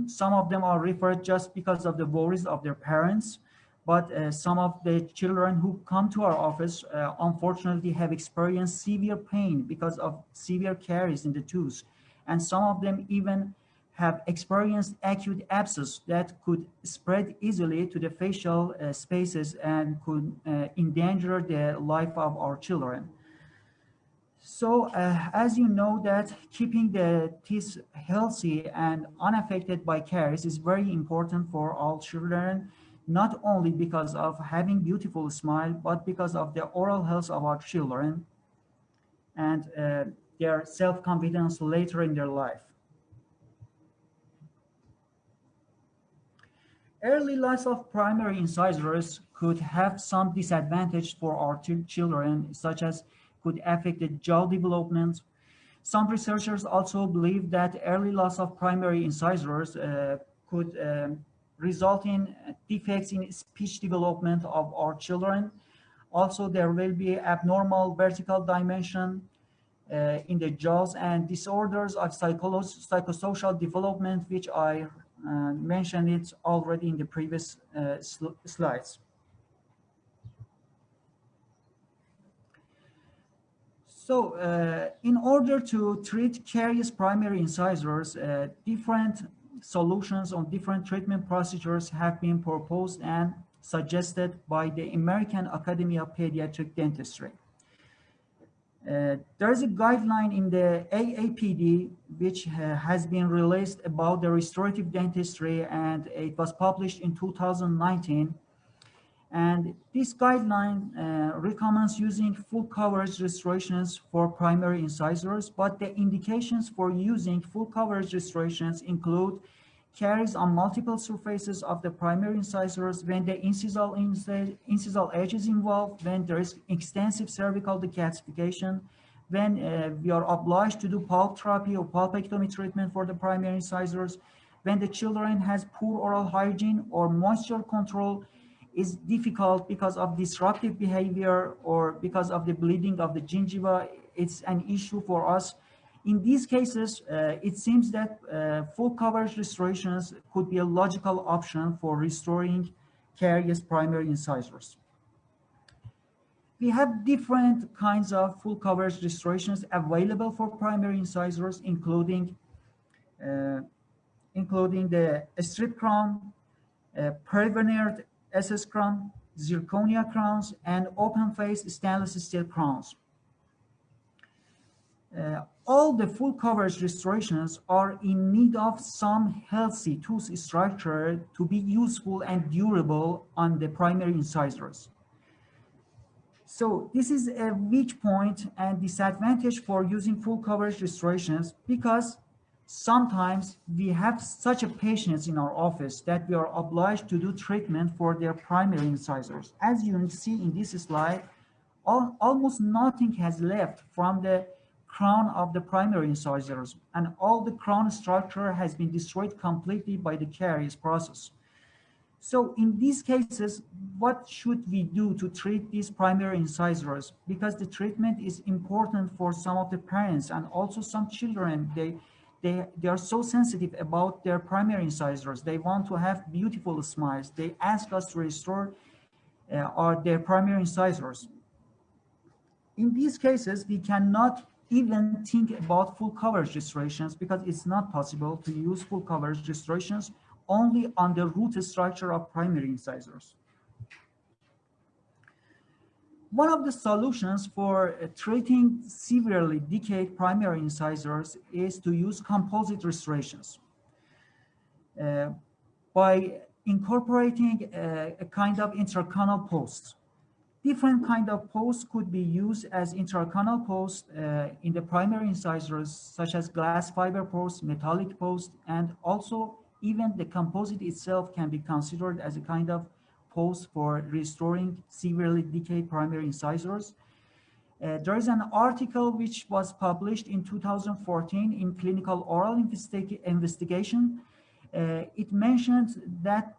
Some of them are referred just because of the worries of their parents, but some of the children who come to our office unfortunately have experienced severe pain because of severe caries in the tooth. And some of them even have experienced acute abscess that could spread easily to the facial spaces and could endanger the life of our children. So as you know, that keeping the teeth healthy and unaffected by caries is very important for all children, not only because of having beautiful smile, but because of the oral health of our children and their self-confidence later in their life. Early loss of primary incisors could have some disadvantage for our children, such as could affect the jaw development. Some researchers also believe that early loss of primary incisors could result in defects in speech development of our children. Also, there will be abnormal vertical dimension in the jaws and disorders of psychosocial development, which I mentioned it already in the previous slides. So in order to treat carious primary incisors, different solutions on different treatment procedures have been proposed and suggested by the American Academy of Pediatric Dentistry. There is a guideline in the AAPD which has been released about the restorative dentistry, and it was published in 2019. And this guideline recommends using full coverage restorations for primary incisors, but the indications for using full coverage restorations include caries on multiple surfaces of the primary incisors, when the incisal edge is involved, when there is extensive cervical decalcification, when we are obliged to do pulp therapy or pulpectomy treatment for the primary incisors, when the children has poor oral hygiene or moisture control is difficult because of disruptive behavior or because of the bleeding of the gingiva, it's an issue for us. In these cases, it seems that full coverage restorations could be a logical option for restoring caries primary incisors. We have different kinds of full coverage restorations available for primary incisors, including the strip crown, preveneered SS crown, zirconia crowns, and open face stainless steel crowns. All the full coverage restorations are in need of some healthy tooth structure to be useful and durable on the primary incisors. So this is a weak point and disadvantage for using full coverage restorations, because sometimes we have such a patients in our office that we are obliged to do treatment for their primary incisors. As you see in this slide, almost nothing has left from the crown of the primary incisors, and all the crown structure has been destroyed completely by the caries process. So in these cases, what should we do to treat these primary incisors? Because the treatment is important for some of the parents and also some children. They are so sensitive about their primary incisors. They want to have beautiful smiles. They ask us to restore their primary incisors. In these cases, we cannot even think about full coverage restorations because it's not possible to use full coverage restorations only on the root structure of primary incisors. One of the solutions for treating severely decayed primary incisors is to use composite restorations. By incorporating a kind of intercanal post. Different kind of posts could be used as intercanal posts in the primary incisors, such as glass fiber posts, metallic posts, and also even the composite itself can be considered as a kind of post for restoring severely decayed primary incisors. There is an article which was published in 2014 in Clinical Oral Investigation. It mentions that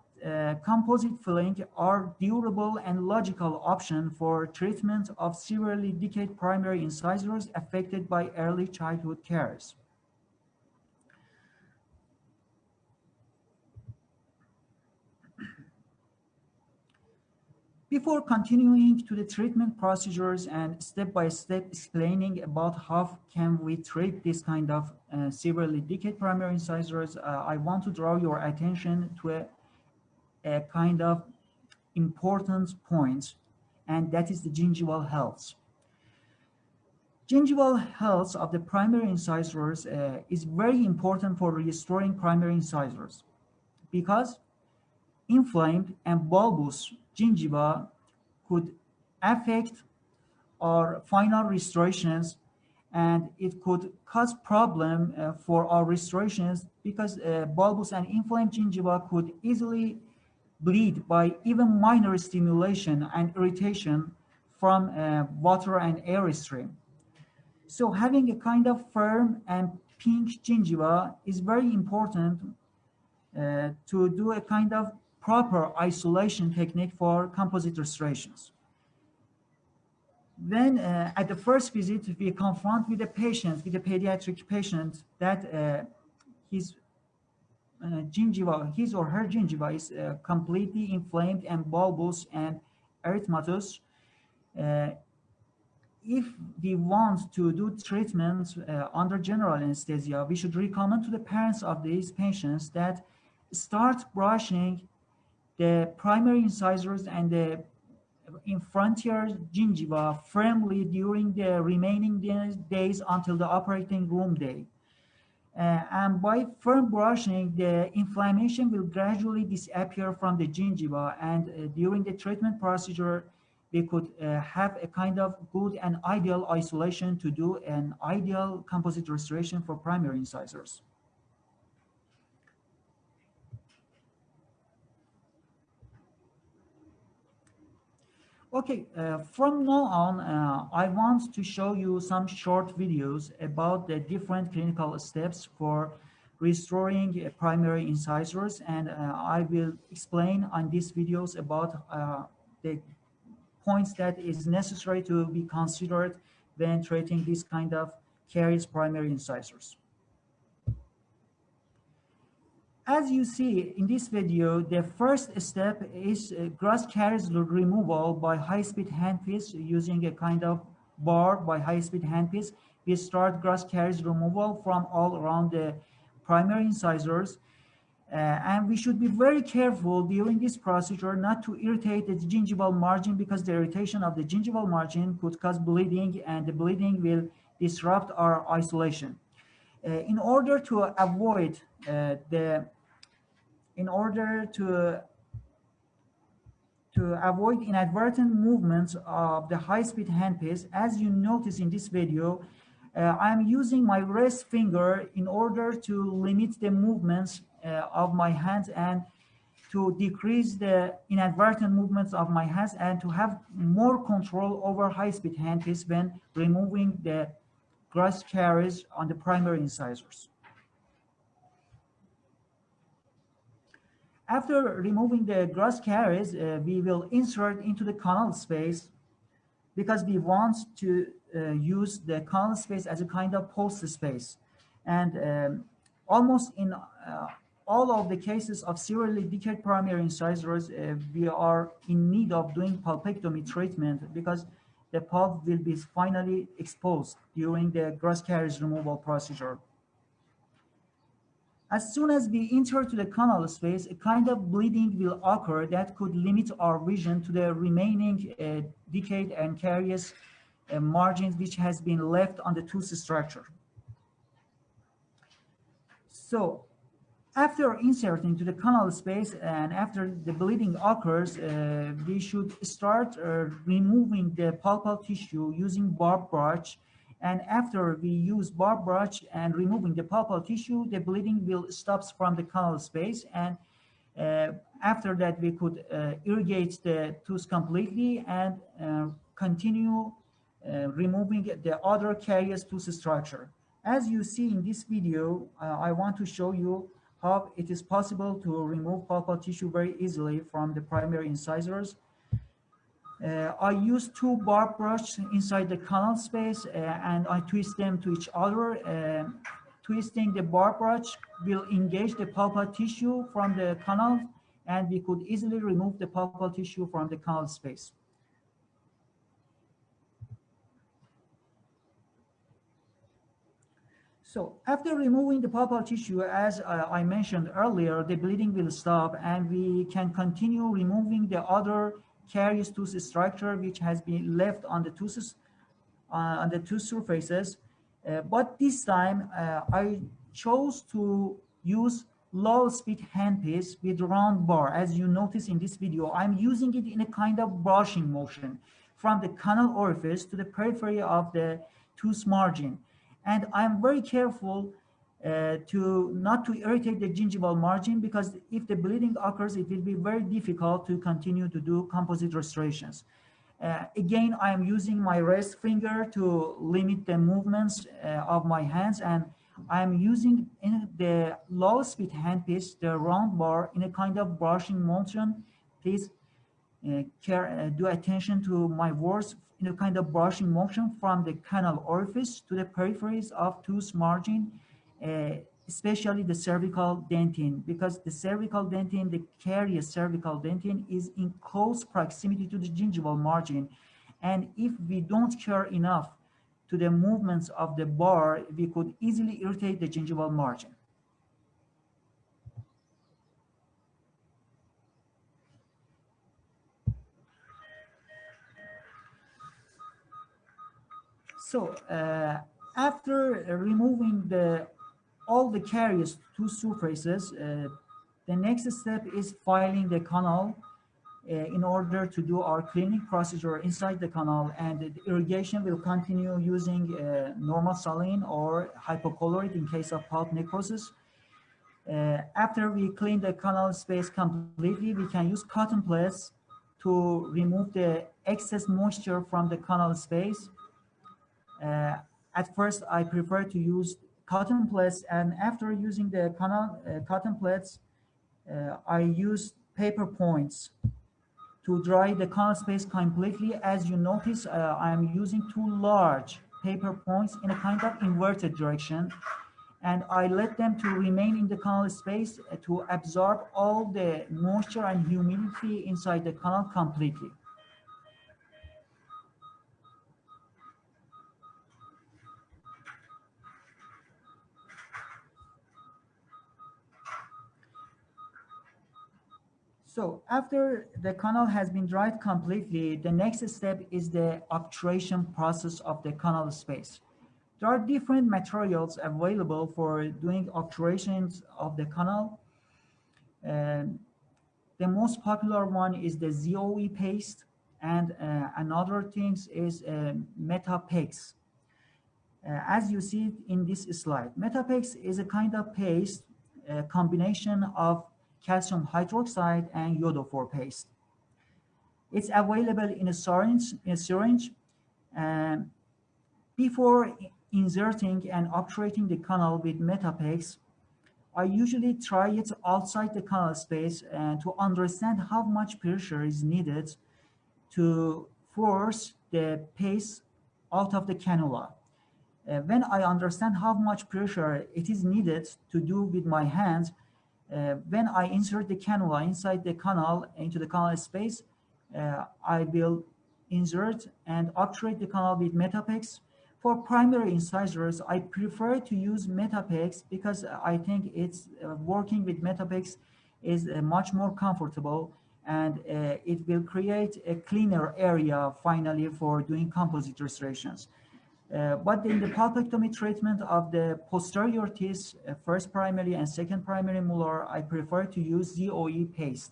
composite filling are durable and logical option for treatment of severely decayed primary incisors affected by early childhood caries. Before continuing to the treatment procedures and step-by-step explaining about how can we treat this kind of severely decayed primary incisors, I want to draw your attention to a kind of important point, and that is the gingival health. Gingival health of the primary incisors is very important for restoring primary incisors because inflamed and bulbous gingiva could affect our final restorations, and it could cause problem for our restorations because bulbous and inflamed gingiva could easily bleed by even minor stimulation and irritation from water and air stream. So having a kind of firm and pink gingiva is very important to do a kind of proper isolation technique for composite restorations. Then at the first visit, we confront with a patient, with a pediatric patient, that his gingiva, his or her gingiva is completely inflamed and bulbous and erythematous. If we want to do treatment under general anesthesia, we should recommend to the parents of these patients that start brushing the primary incisors and the infrontier gingiva firmly during the remaining days until the operating room day. And by firm brushing, the inflammation will gradually disappear from the gingiva, and during the treatment procedure, we could have a kind of good and ideal isolation to do an ideal composite restoration for primary incisors. Okay, from now on, I want to show you some short videos about the different clinical steps for restoring primary incisors, and I will explain on these videos about the points that is necessary to be considered when treating this kind of caries primary incisors. As you see in this video, the first step is gross caries removal by high-speed handpiece using a kind of bar by high-speed handpiece. We start gross caries removal from all around the primary incisors. And we should be very careful during this procedure not to irritate the gingival margin, because the irritation of the gingival margin could cause bleeding, and the bleeding will disrupt our isolation. In order to avoid inadvertent movements of the high-speed handpiece, as you notice in this video, I'm using my rest finger in order to limit the movements of my hands and to decrease the inadvertent movements of my hands, and to have more control over high-speed handpiece when removing the gross caries on the primary incisors. After removing the gross caries, we will insert into the canal space, because we want to use the canal space as a kind of post space. And almost in all of the cases of severely decayed primary incisors, we are in need of doing pulpectomy treatment, because the pulp will be finally exposed during the gross caries removal procedure. As soon as we enter to the canal space, a kind of bleeding will occur that could limit our vision to the remaining decayed and carious margins which has been left on the tooth structure. So after inserting to the canal space and after the bleeding occurs, we should start removing the pulpal tissue using barb brush. And after we use barb brush and removing the pulpal tissue, the bleeding will stop from the canal space. And after that, we could irrigate the tooth completely and continue removing the other carious tooth structure. As you see in this video, I want to show you how it is possible to remove pulpal tissue very easily from the primary incisors. I use two barb brushes inside the canal space and I twist them to each other. Twisting the barb brush will engage the pulpal tissue from the canal, and we could easily remove the pulpal tissue from the canal space. So after removing the pulpal tissue, as I mentioned earlier, the bleeding will stop and we can continue removing the other carious tooth structure which has been left on the tooth surfaces. But this time I chose to use low speed handpiece with round bar. As you notice in this video, I'm using it in a kind of brushing motion from the canal orifice to the periphery of the tooth margin. And I'm very careful not to irritate the gingival margin, because if the bleeding occurs, it will be very difficult to continue to do composite restorations. Again, I'm using my rest finger to limit the movements of my hands, and I'm using in the low speed handpiece, the round bar, in a kind of brushing motion. Please do attention to my words. In a kind of brushing motion from the canal orifice to the peripheries of tooth margin, especially the cervical dentine, because the cervical dentine, the carious cervical dentine, is in close proximity to the gingival margin. And if we don't care enough to the movements of the bar, we could easily irritate the gingival margin. So after removing all the carious tooth surfaces, the next step is filing the canal in order to do our cleaning procedure inside the canal, and the irrigation will continue using normal saline or hypochlorite in case of pulp necrosis. After we clean the canal space completely, we can use cotton plates to remove the excess moisture from the canal space. At first, I prefer to use cotton plates, and after using the cotton plates, I use paper points to dry the canal space completely. As you notice, I'm using two large paper points in a kind of inverted direction, and I let them to remain in the canal space to absorb all the moisture and humidity inside the canal completely. So after the canal has been dried completely, the next step is the obturation process of the canal space. There are different materials available for doing obturations of the canal. The most popular one is the ZOE paste, and another thing is Metapex. As you see in this slide, Metapex is a kind of paste, a combination of calcium hydroxide and iodophore paste. It's available in a syringe. Before inserting and obturating the canal with Metapex, I usually try it outside the canal space to understand how much pressure is needed to force the paste out of the cannula. When I understand how much pressure it is needed to do with my hands, when I insert the cannula inside the canal into the canal space, I will insert and obturate the canal with Metapex. For primary incisors, I prefer to use Metapex because I think it's working with Metapex is much more comfortable, and it will create a cleaner area finally for doing composite restorations. But in the pulpectomy treatment of the posterior teeth, first primary and second primary molar, I prefer to use ZOE paste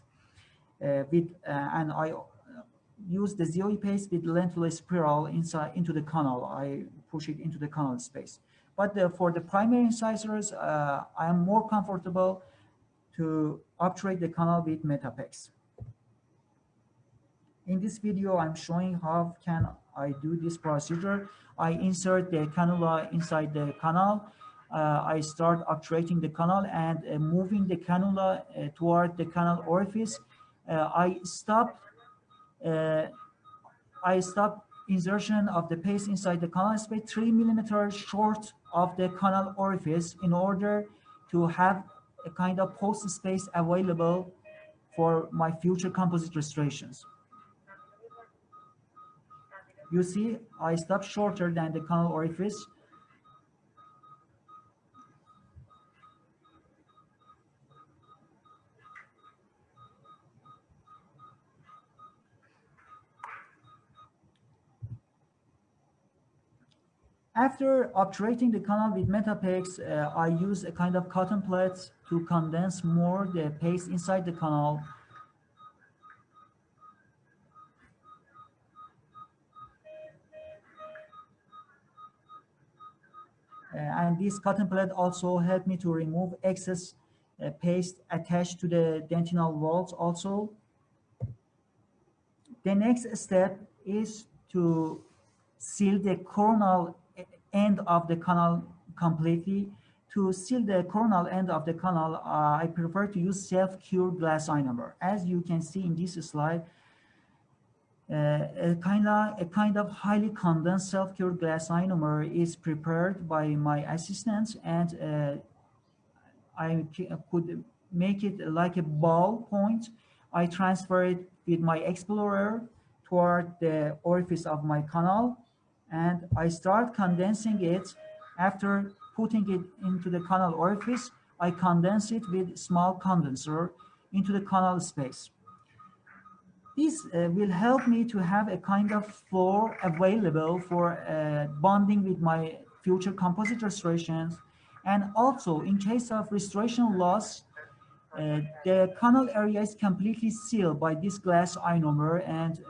and I use the ZOE paste with lentulus spiral inside into the canal. I push it into the canal space. But for the primary incisors, I am more comfortable to obturate the canal with Metapex. In this video, I'm showing how can I do this procedure. I insert the cannula inside the canal. I start obturating the canal and moving the cannula toward the canal orifice. I stop insertion of the paste inside the canal space 3 millimeters short of the canal orifice in order to have a kind of post space available for my future composite restorations. You see, I stop shorter than the canal orifice. After obturating the canal with Metapex, I use a kind of cotton plate to condense more the paste inside the canal. And this cotton plate also helped me to remove excess paste attached to the dentinal walls also. The next step is to seal the coronal end of the canal completely. To seal the coronal end of the canal, I prefer to use self-cure glass ionomer. As you can see in this slide, a kind of highly condensed self-cure glass ionomer is prepared by my assistants, and I could make it like a ball point. I transfer it with my explorer toward the orifice of my canal, and I start condensing it. After putting it into the canal orifice, I condense it with small condenser into the canal space. This will help me to have a kind of floor available for bonding with my future composite restorations. And also, in case of restoration loss, the canal area is completely sealed by this glass ionomer, and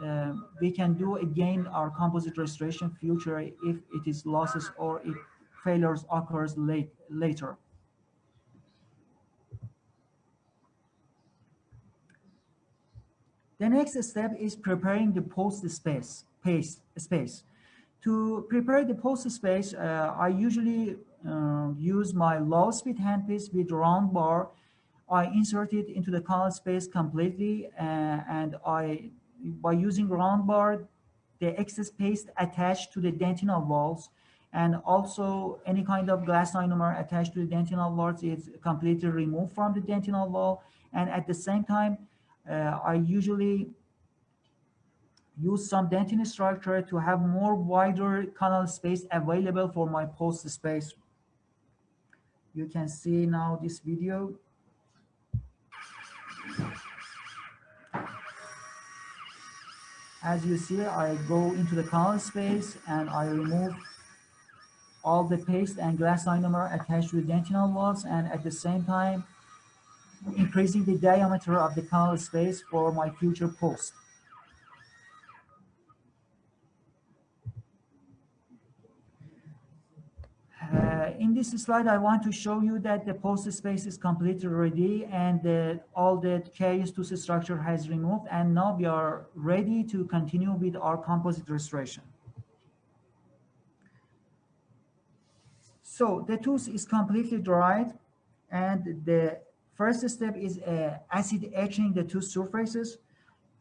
we can do again our composite restoration future if it is losses or if failures occurs later. The next step is preparing the post space. To prepare the post space, I usually use my low speed handpiece with round bar. I insert it into the canal space completely, and by using round bar, the excess paste attached to the dentinal walls, and also any kind of glass ionomer attached to the dentinal walls is completely removed from the dentinal wall. And at the same time, I usually use some dentin structure to have more wider canal space available for my post space. You can see now this video. As you see, I go into the canal space and I remove all the paste and glass ionomer attached to the dentinal walls, and at the same time increasing the diameter of the canal space for my future post. In this slide, I want to show you that the post space is completely ready and all the caries tooth structure has removed, and now we are ready to continue with our composite restoration. So the tooth is completely dried, and the first step is acid etching the tooth surfaces.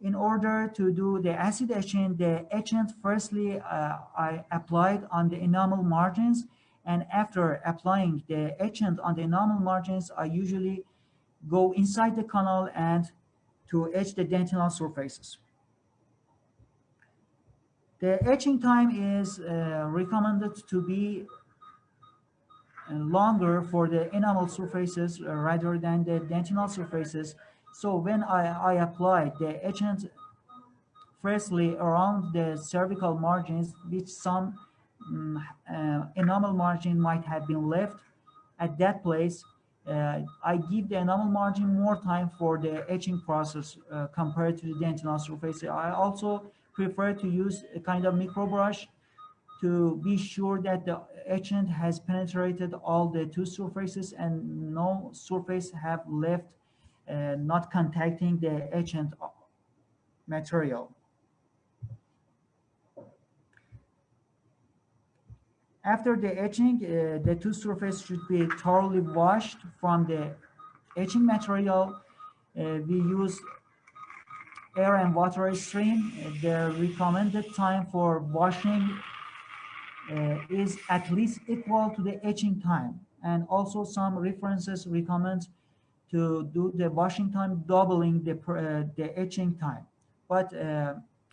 In order to do the acid etching, the etchant firstly I applied on the enamel margins, and after applying the etchant on the enamel margins, I usually go inside the canal and to etch the dentinal surfaces. The etching time is recommended to be longer for the enamel surfaces rather than the dentinal surfaces. So when I apply the etchant firstly around the cervical margins, which some enamel margin might have been left at that place, I give the enamel margin more time for the etching process compared to the dentinal surface. I also prefer to use a kind of micro brush to be sure that the etchant has penetrated all the tooth surfaces and no surface have left not contacting the etchant material. After the etching, the tooth surface should be thoroughly washed from the etching material. We use air and water stream. The recommended time for washing is at least equal to the etching time. And also some references recommend to do the washing time doubling the etching time. But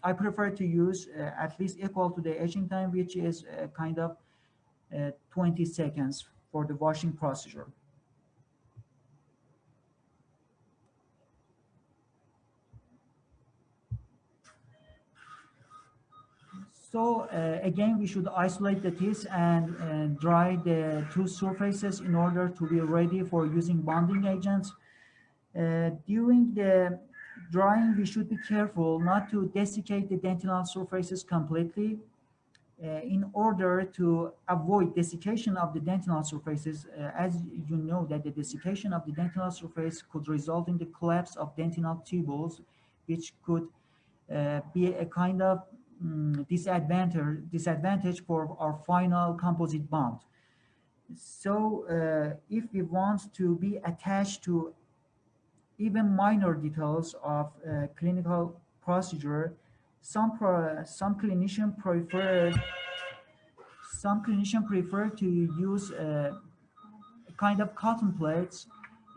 I prefer to use at least equal to the etching time, which is kind of 20 seconds for the washing procedure. So again, we should isolate the teeth and dry the tooth surfaces in order to be ready for using bonding agents. During the drying, we should be careful not to desiccate the dentinal surfaces completely. In order to avoid desiccation of the dentinal surfaces, as you know that the desiccation of the dentinal surface could result in the collapse of dentinal tubules, which could be a kind of disadvantage for our final composite bond. So if we want to be attached to even minor details of clinical procedure, some clinicians prefer to use a kind of cotton plates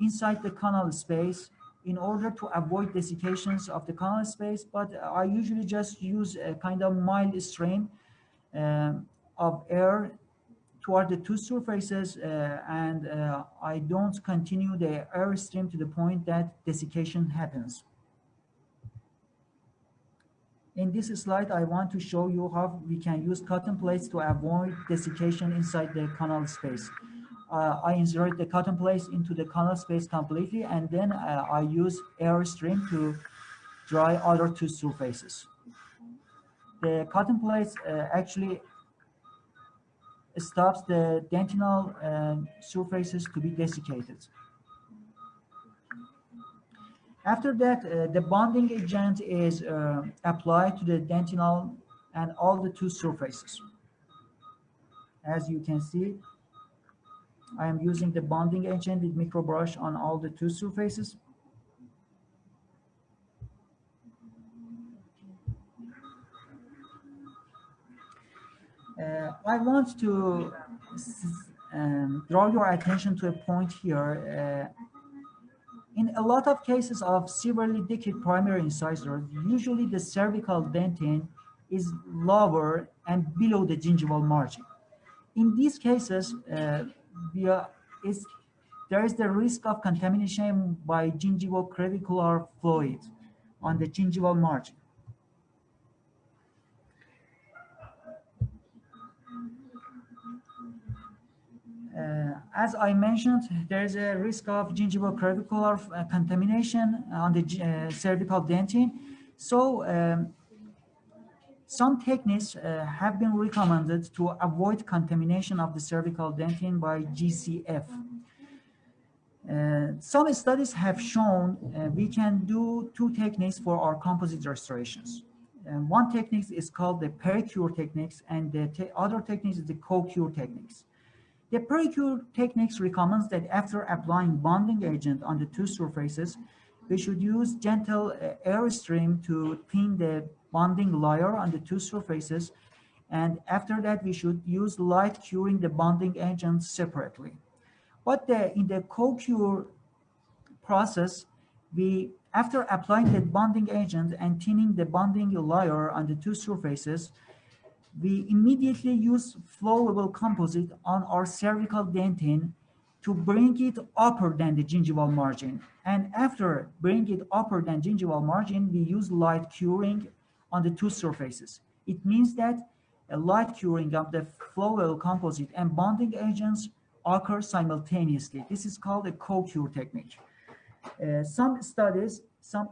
inside the canal space in order to avoid desiccations of the canal space. But I usually just use a kind of mild stream of air toward the tooth surfaces, and I don't continue the air stream to the point that desiccation happens. In this slide, I want to show you how we can use cotton plates to avoid desiccation inside the canal space. I insert the cotton plates into the canal space completely, and then I use air stream to dry other tooth surfaces. The cotton plates actually stops the dentinal surfaces to be desiccated. After that, the bonding agent is applied to the dentinal and all the tooth surfaces. As you can see, I am using the bonding agent with microbrush on all the tooth surfaces. I want to draw your attention to a point here. In a lot of cases of severely decayed primary incisors, usually the cervical dentin is lower and below the gingival margin. In these cases, there is the risk of contamination by gingival crevicular fluid on the gingival margin. As I mentioned, there is a risk of gingival crevicular contamination on the cervical dentin. So some techniques have been recommended to avoid contamination of the cervical dentin by GCF. Some studies have shown we can do two techniques for our composite restorations. One technique is called the pericure techniques, and the other technique is the co-cure techniques. The pericure techniques recommends that after applying bonding agent on the tooth surfaces, we should use gentle airstream to thin the bonding layer on the tooth surfaces, and after that we should use light curing the bonding agent separately. But in the co-cure process, after applying the bonding agent and thinning the bonding layer on the tooth surfaces, we immediately use flowable composite on our cervical dentin to bring it upper than the gingival margin. And after bringing it upper than gingival margin, we use light curing on the tooth surfaces. It means that a light curing of the flowable composite and bonding agents occur simultaneously. This is called a co-cure technique. Some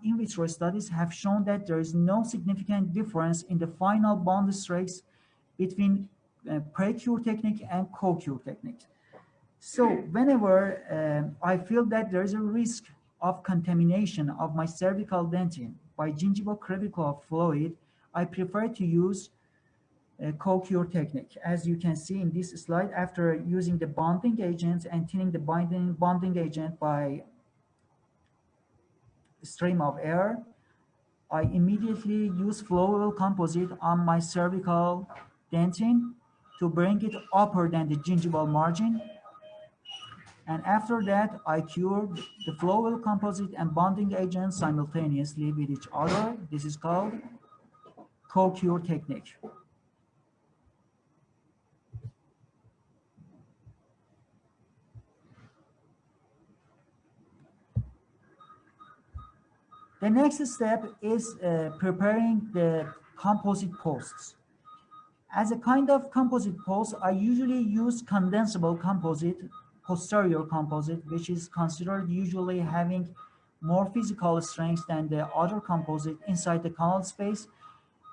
in vitro studies have shown that there is no significant difference in the final bond strengths between pre-cure technique and co-cure technique. So whenever I feel that there is a risk of contamination of my cervical dentin by gingival crevicular fluid, I prefer to use a co-cure technique. As you can see in this slide, after using the bonding agent and thinning the bonding agent by stream of air, I immediately use flowable composite on my cervical dentin to bring it upper than the gingival margin. And after that, I cure the flowable composite and bonding agent simultaneously with each other. This is called co-cure technique. The next step is preparing the composite posts. As a kind of composite post, I usually use condensable composite, posterior composite, which is considered usually having more physical strength than the other composite inside the canal space.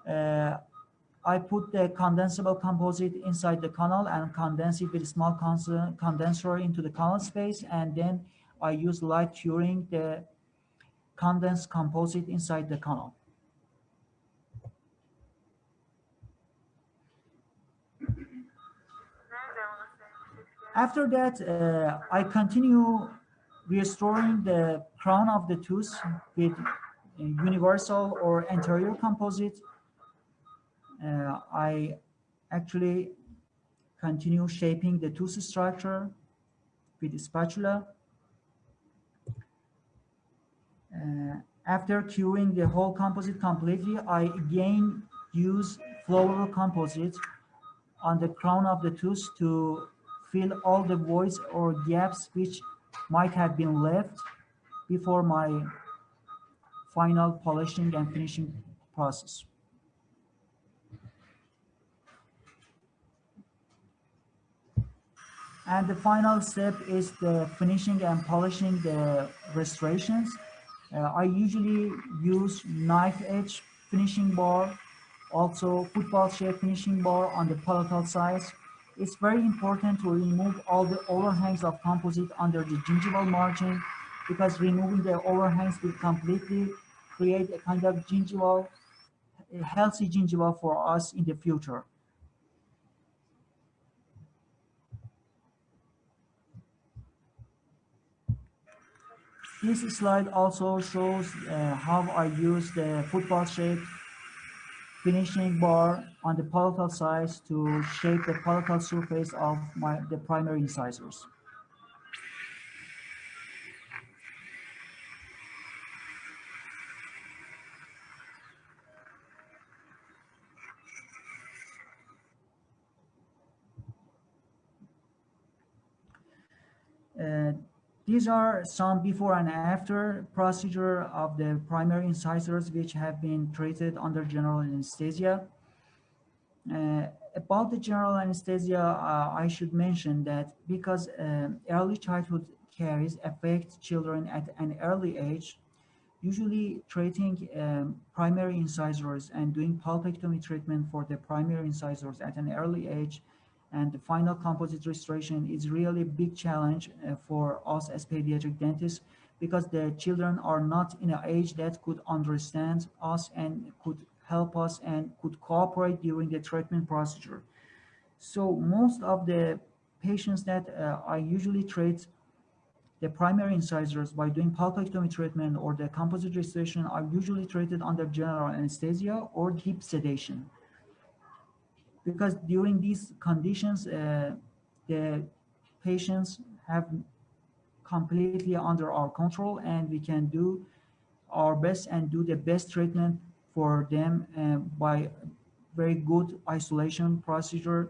I put the condensable composite inside the canal and condense it with a small condenser into the canal space, and then I use light curing the condensed composite inside the canal. After that, I continue restoring the crown of the tooth with universal or anterior composite. I actually continue shaping the tooth structure with a spatula. After curing the whole composite completely, I again use flowable composite on the crown of the tooth to fill all the voids or gaps which might have been left before my final polishing and finishing process. And the final step is the finishing and polishing the restorations. I usually use knife edge finishing bar, also football shape finishing bar on the palatal sides. It's very important to remove all the overhangs of composite under the gingival margin because removing the overhangs will completely create a kind of gingival, a healthy gingival for us in the future. This slide also shows how I use the football-shaped finishing bar on the palatal sides to shape the palatal surface of the primary incisors. These are some before and after procedure of the primary incisors which have been treated under general anesthesia. About the general anesthesia, I should mention that because early childhood caries affect children at an early age, usually treating primary incisors and doing pulpectomy treatment for the primary incisors at an early age and the final composite restoration is really a big challenge for us as pediatric dentists because the children are not in an age that could understand us and could help us and could cooperate during the treatment procedure. So most of the patients that I usually treat the primary incisors by doing pulpectomy treatment or the composite restoration are usually treated under general anesthesia or deep sedation. Because during these conditions, the patients have completely under our control and we can do our best and do the best treatment for them by very good isolation procedure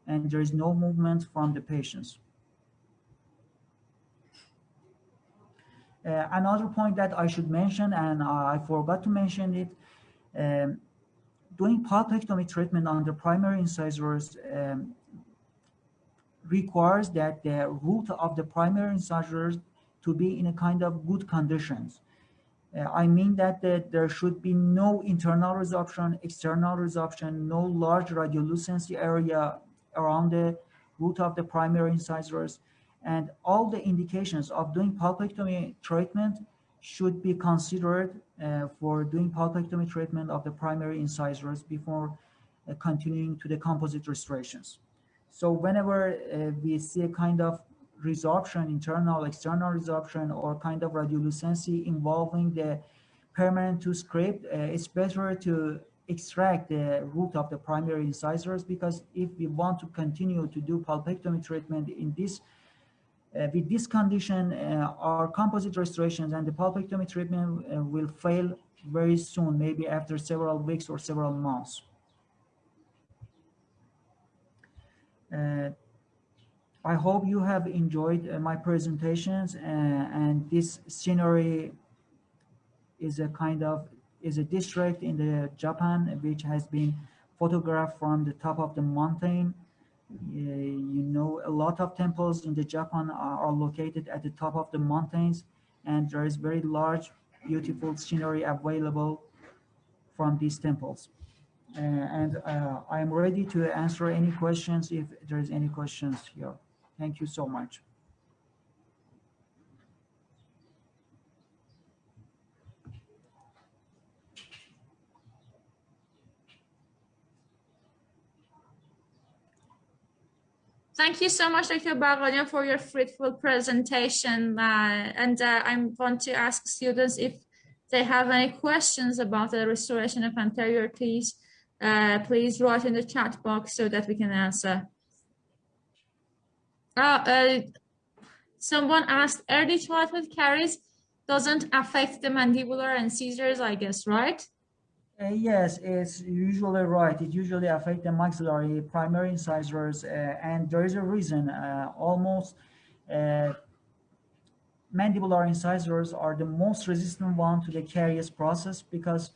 and there is no movement from the patients. Another point that I should mention, and I forgot to mention it, doing pulpectomy treatment on the primary incisors requires that the root of the primary incisors to be in a kind of good conditions. I mean that there should be no internal resorption, external resorption, no large radiolucency area around the root of the primary incisors, and all the indications of doing pulpectomy treatment should be considered for doing pulpectomy treatment of the primary incisors before continuing to the composite restorations. So whenever we see a kind of resorption, internal, external resorption, or kind of radiolucency involving the permanent tooth crypt, it's better to extract the root of the primary incisors because if we want to continue to do pulpectomy treatment in this with this condition, our composite restorations and the pulpectomy treatment will fail very soon, maybe after several weeks or several months. I hope you have enjoyed my presentations and this scenery is a district in the Japan which has been photographed from the top of the mountain. You know, a lot of temples in the Japan are located at the top of the mountains and there is very large beautiful scenery available from these temples. And I am ready to answer any questions if there is any questions here. Thank you so much. Thank you so much, Dr. Baghanian, for your fruitful presentation. I want to ask students if they have any questions about the restoration of anteriorities. Please write in the chat box so that we can answer. Someone asked, early childhood caries doesn't affect the mandibular incisors, I guess, right? Yes, it's usually right. It usually affects the maxillary primary incisors, and there is a reason. Almost mandibular incisors are the most resistant one to the caries process because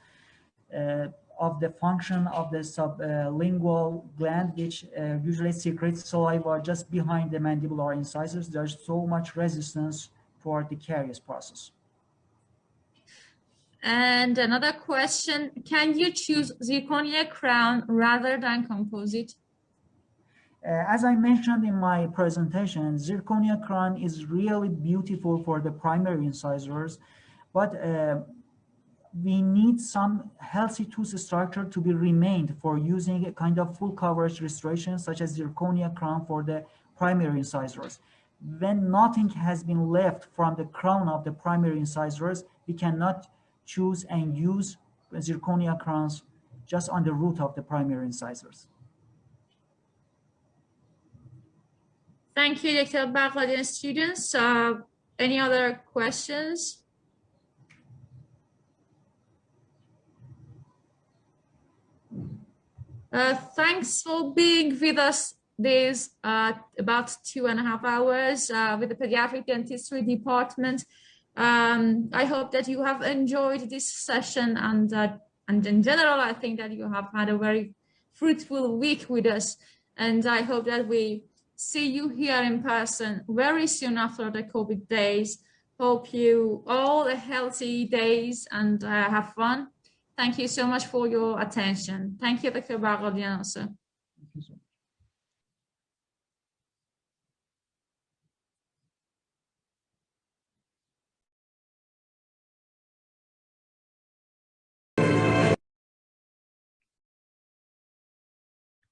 of the function of the sublingual gland, which usually secretes saliva just behind the mandibular incisors. There's so much resistance toward the caries process. And another question, can you choose zirconia crown rather than composite? As I mentioned in my presentation, zirconia crown is really beautiful for the primary incisors, but we need some healthy tooth structure to be remained for using a kind of full coverage restoration, such as zirconia crown for the primary incisors. When nothing has been left from the crown of the primary incisors, we cannot choose and use zirconia crowns just on the root of the primary incisors. Thank you, Dr. Baghladian. Students, any other questions? Thanks for being with us these about 2.5 hours with the Pediatric Dentistry department. I hope that you have enjoyed this session, and in general, I think that you have had a very fruitful week with us. And I hope that we see you here in person very soon after the COVID days. Hope you all a healthy days and have fun. Thank you so much for your attention. Thank you, Dr. Baghladian also. Thank you, sir.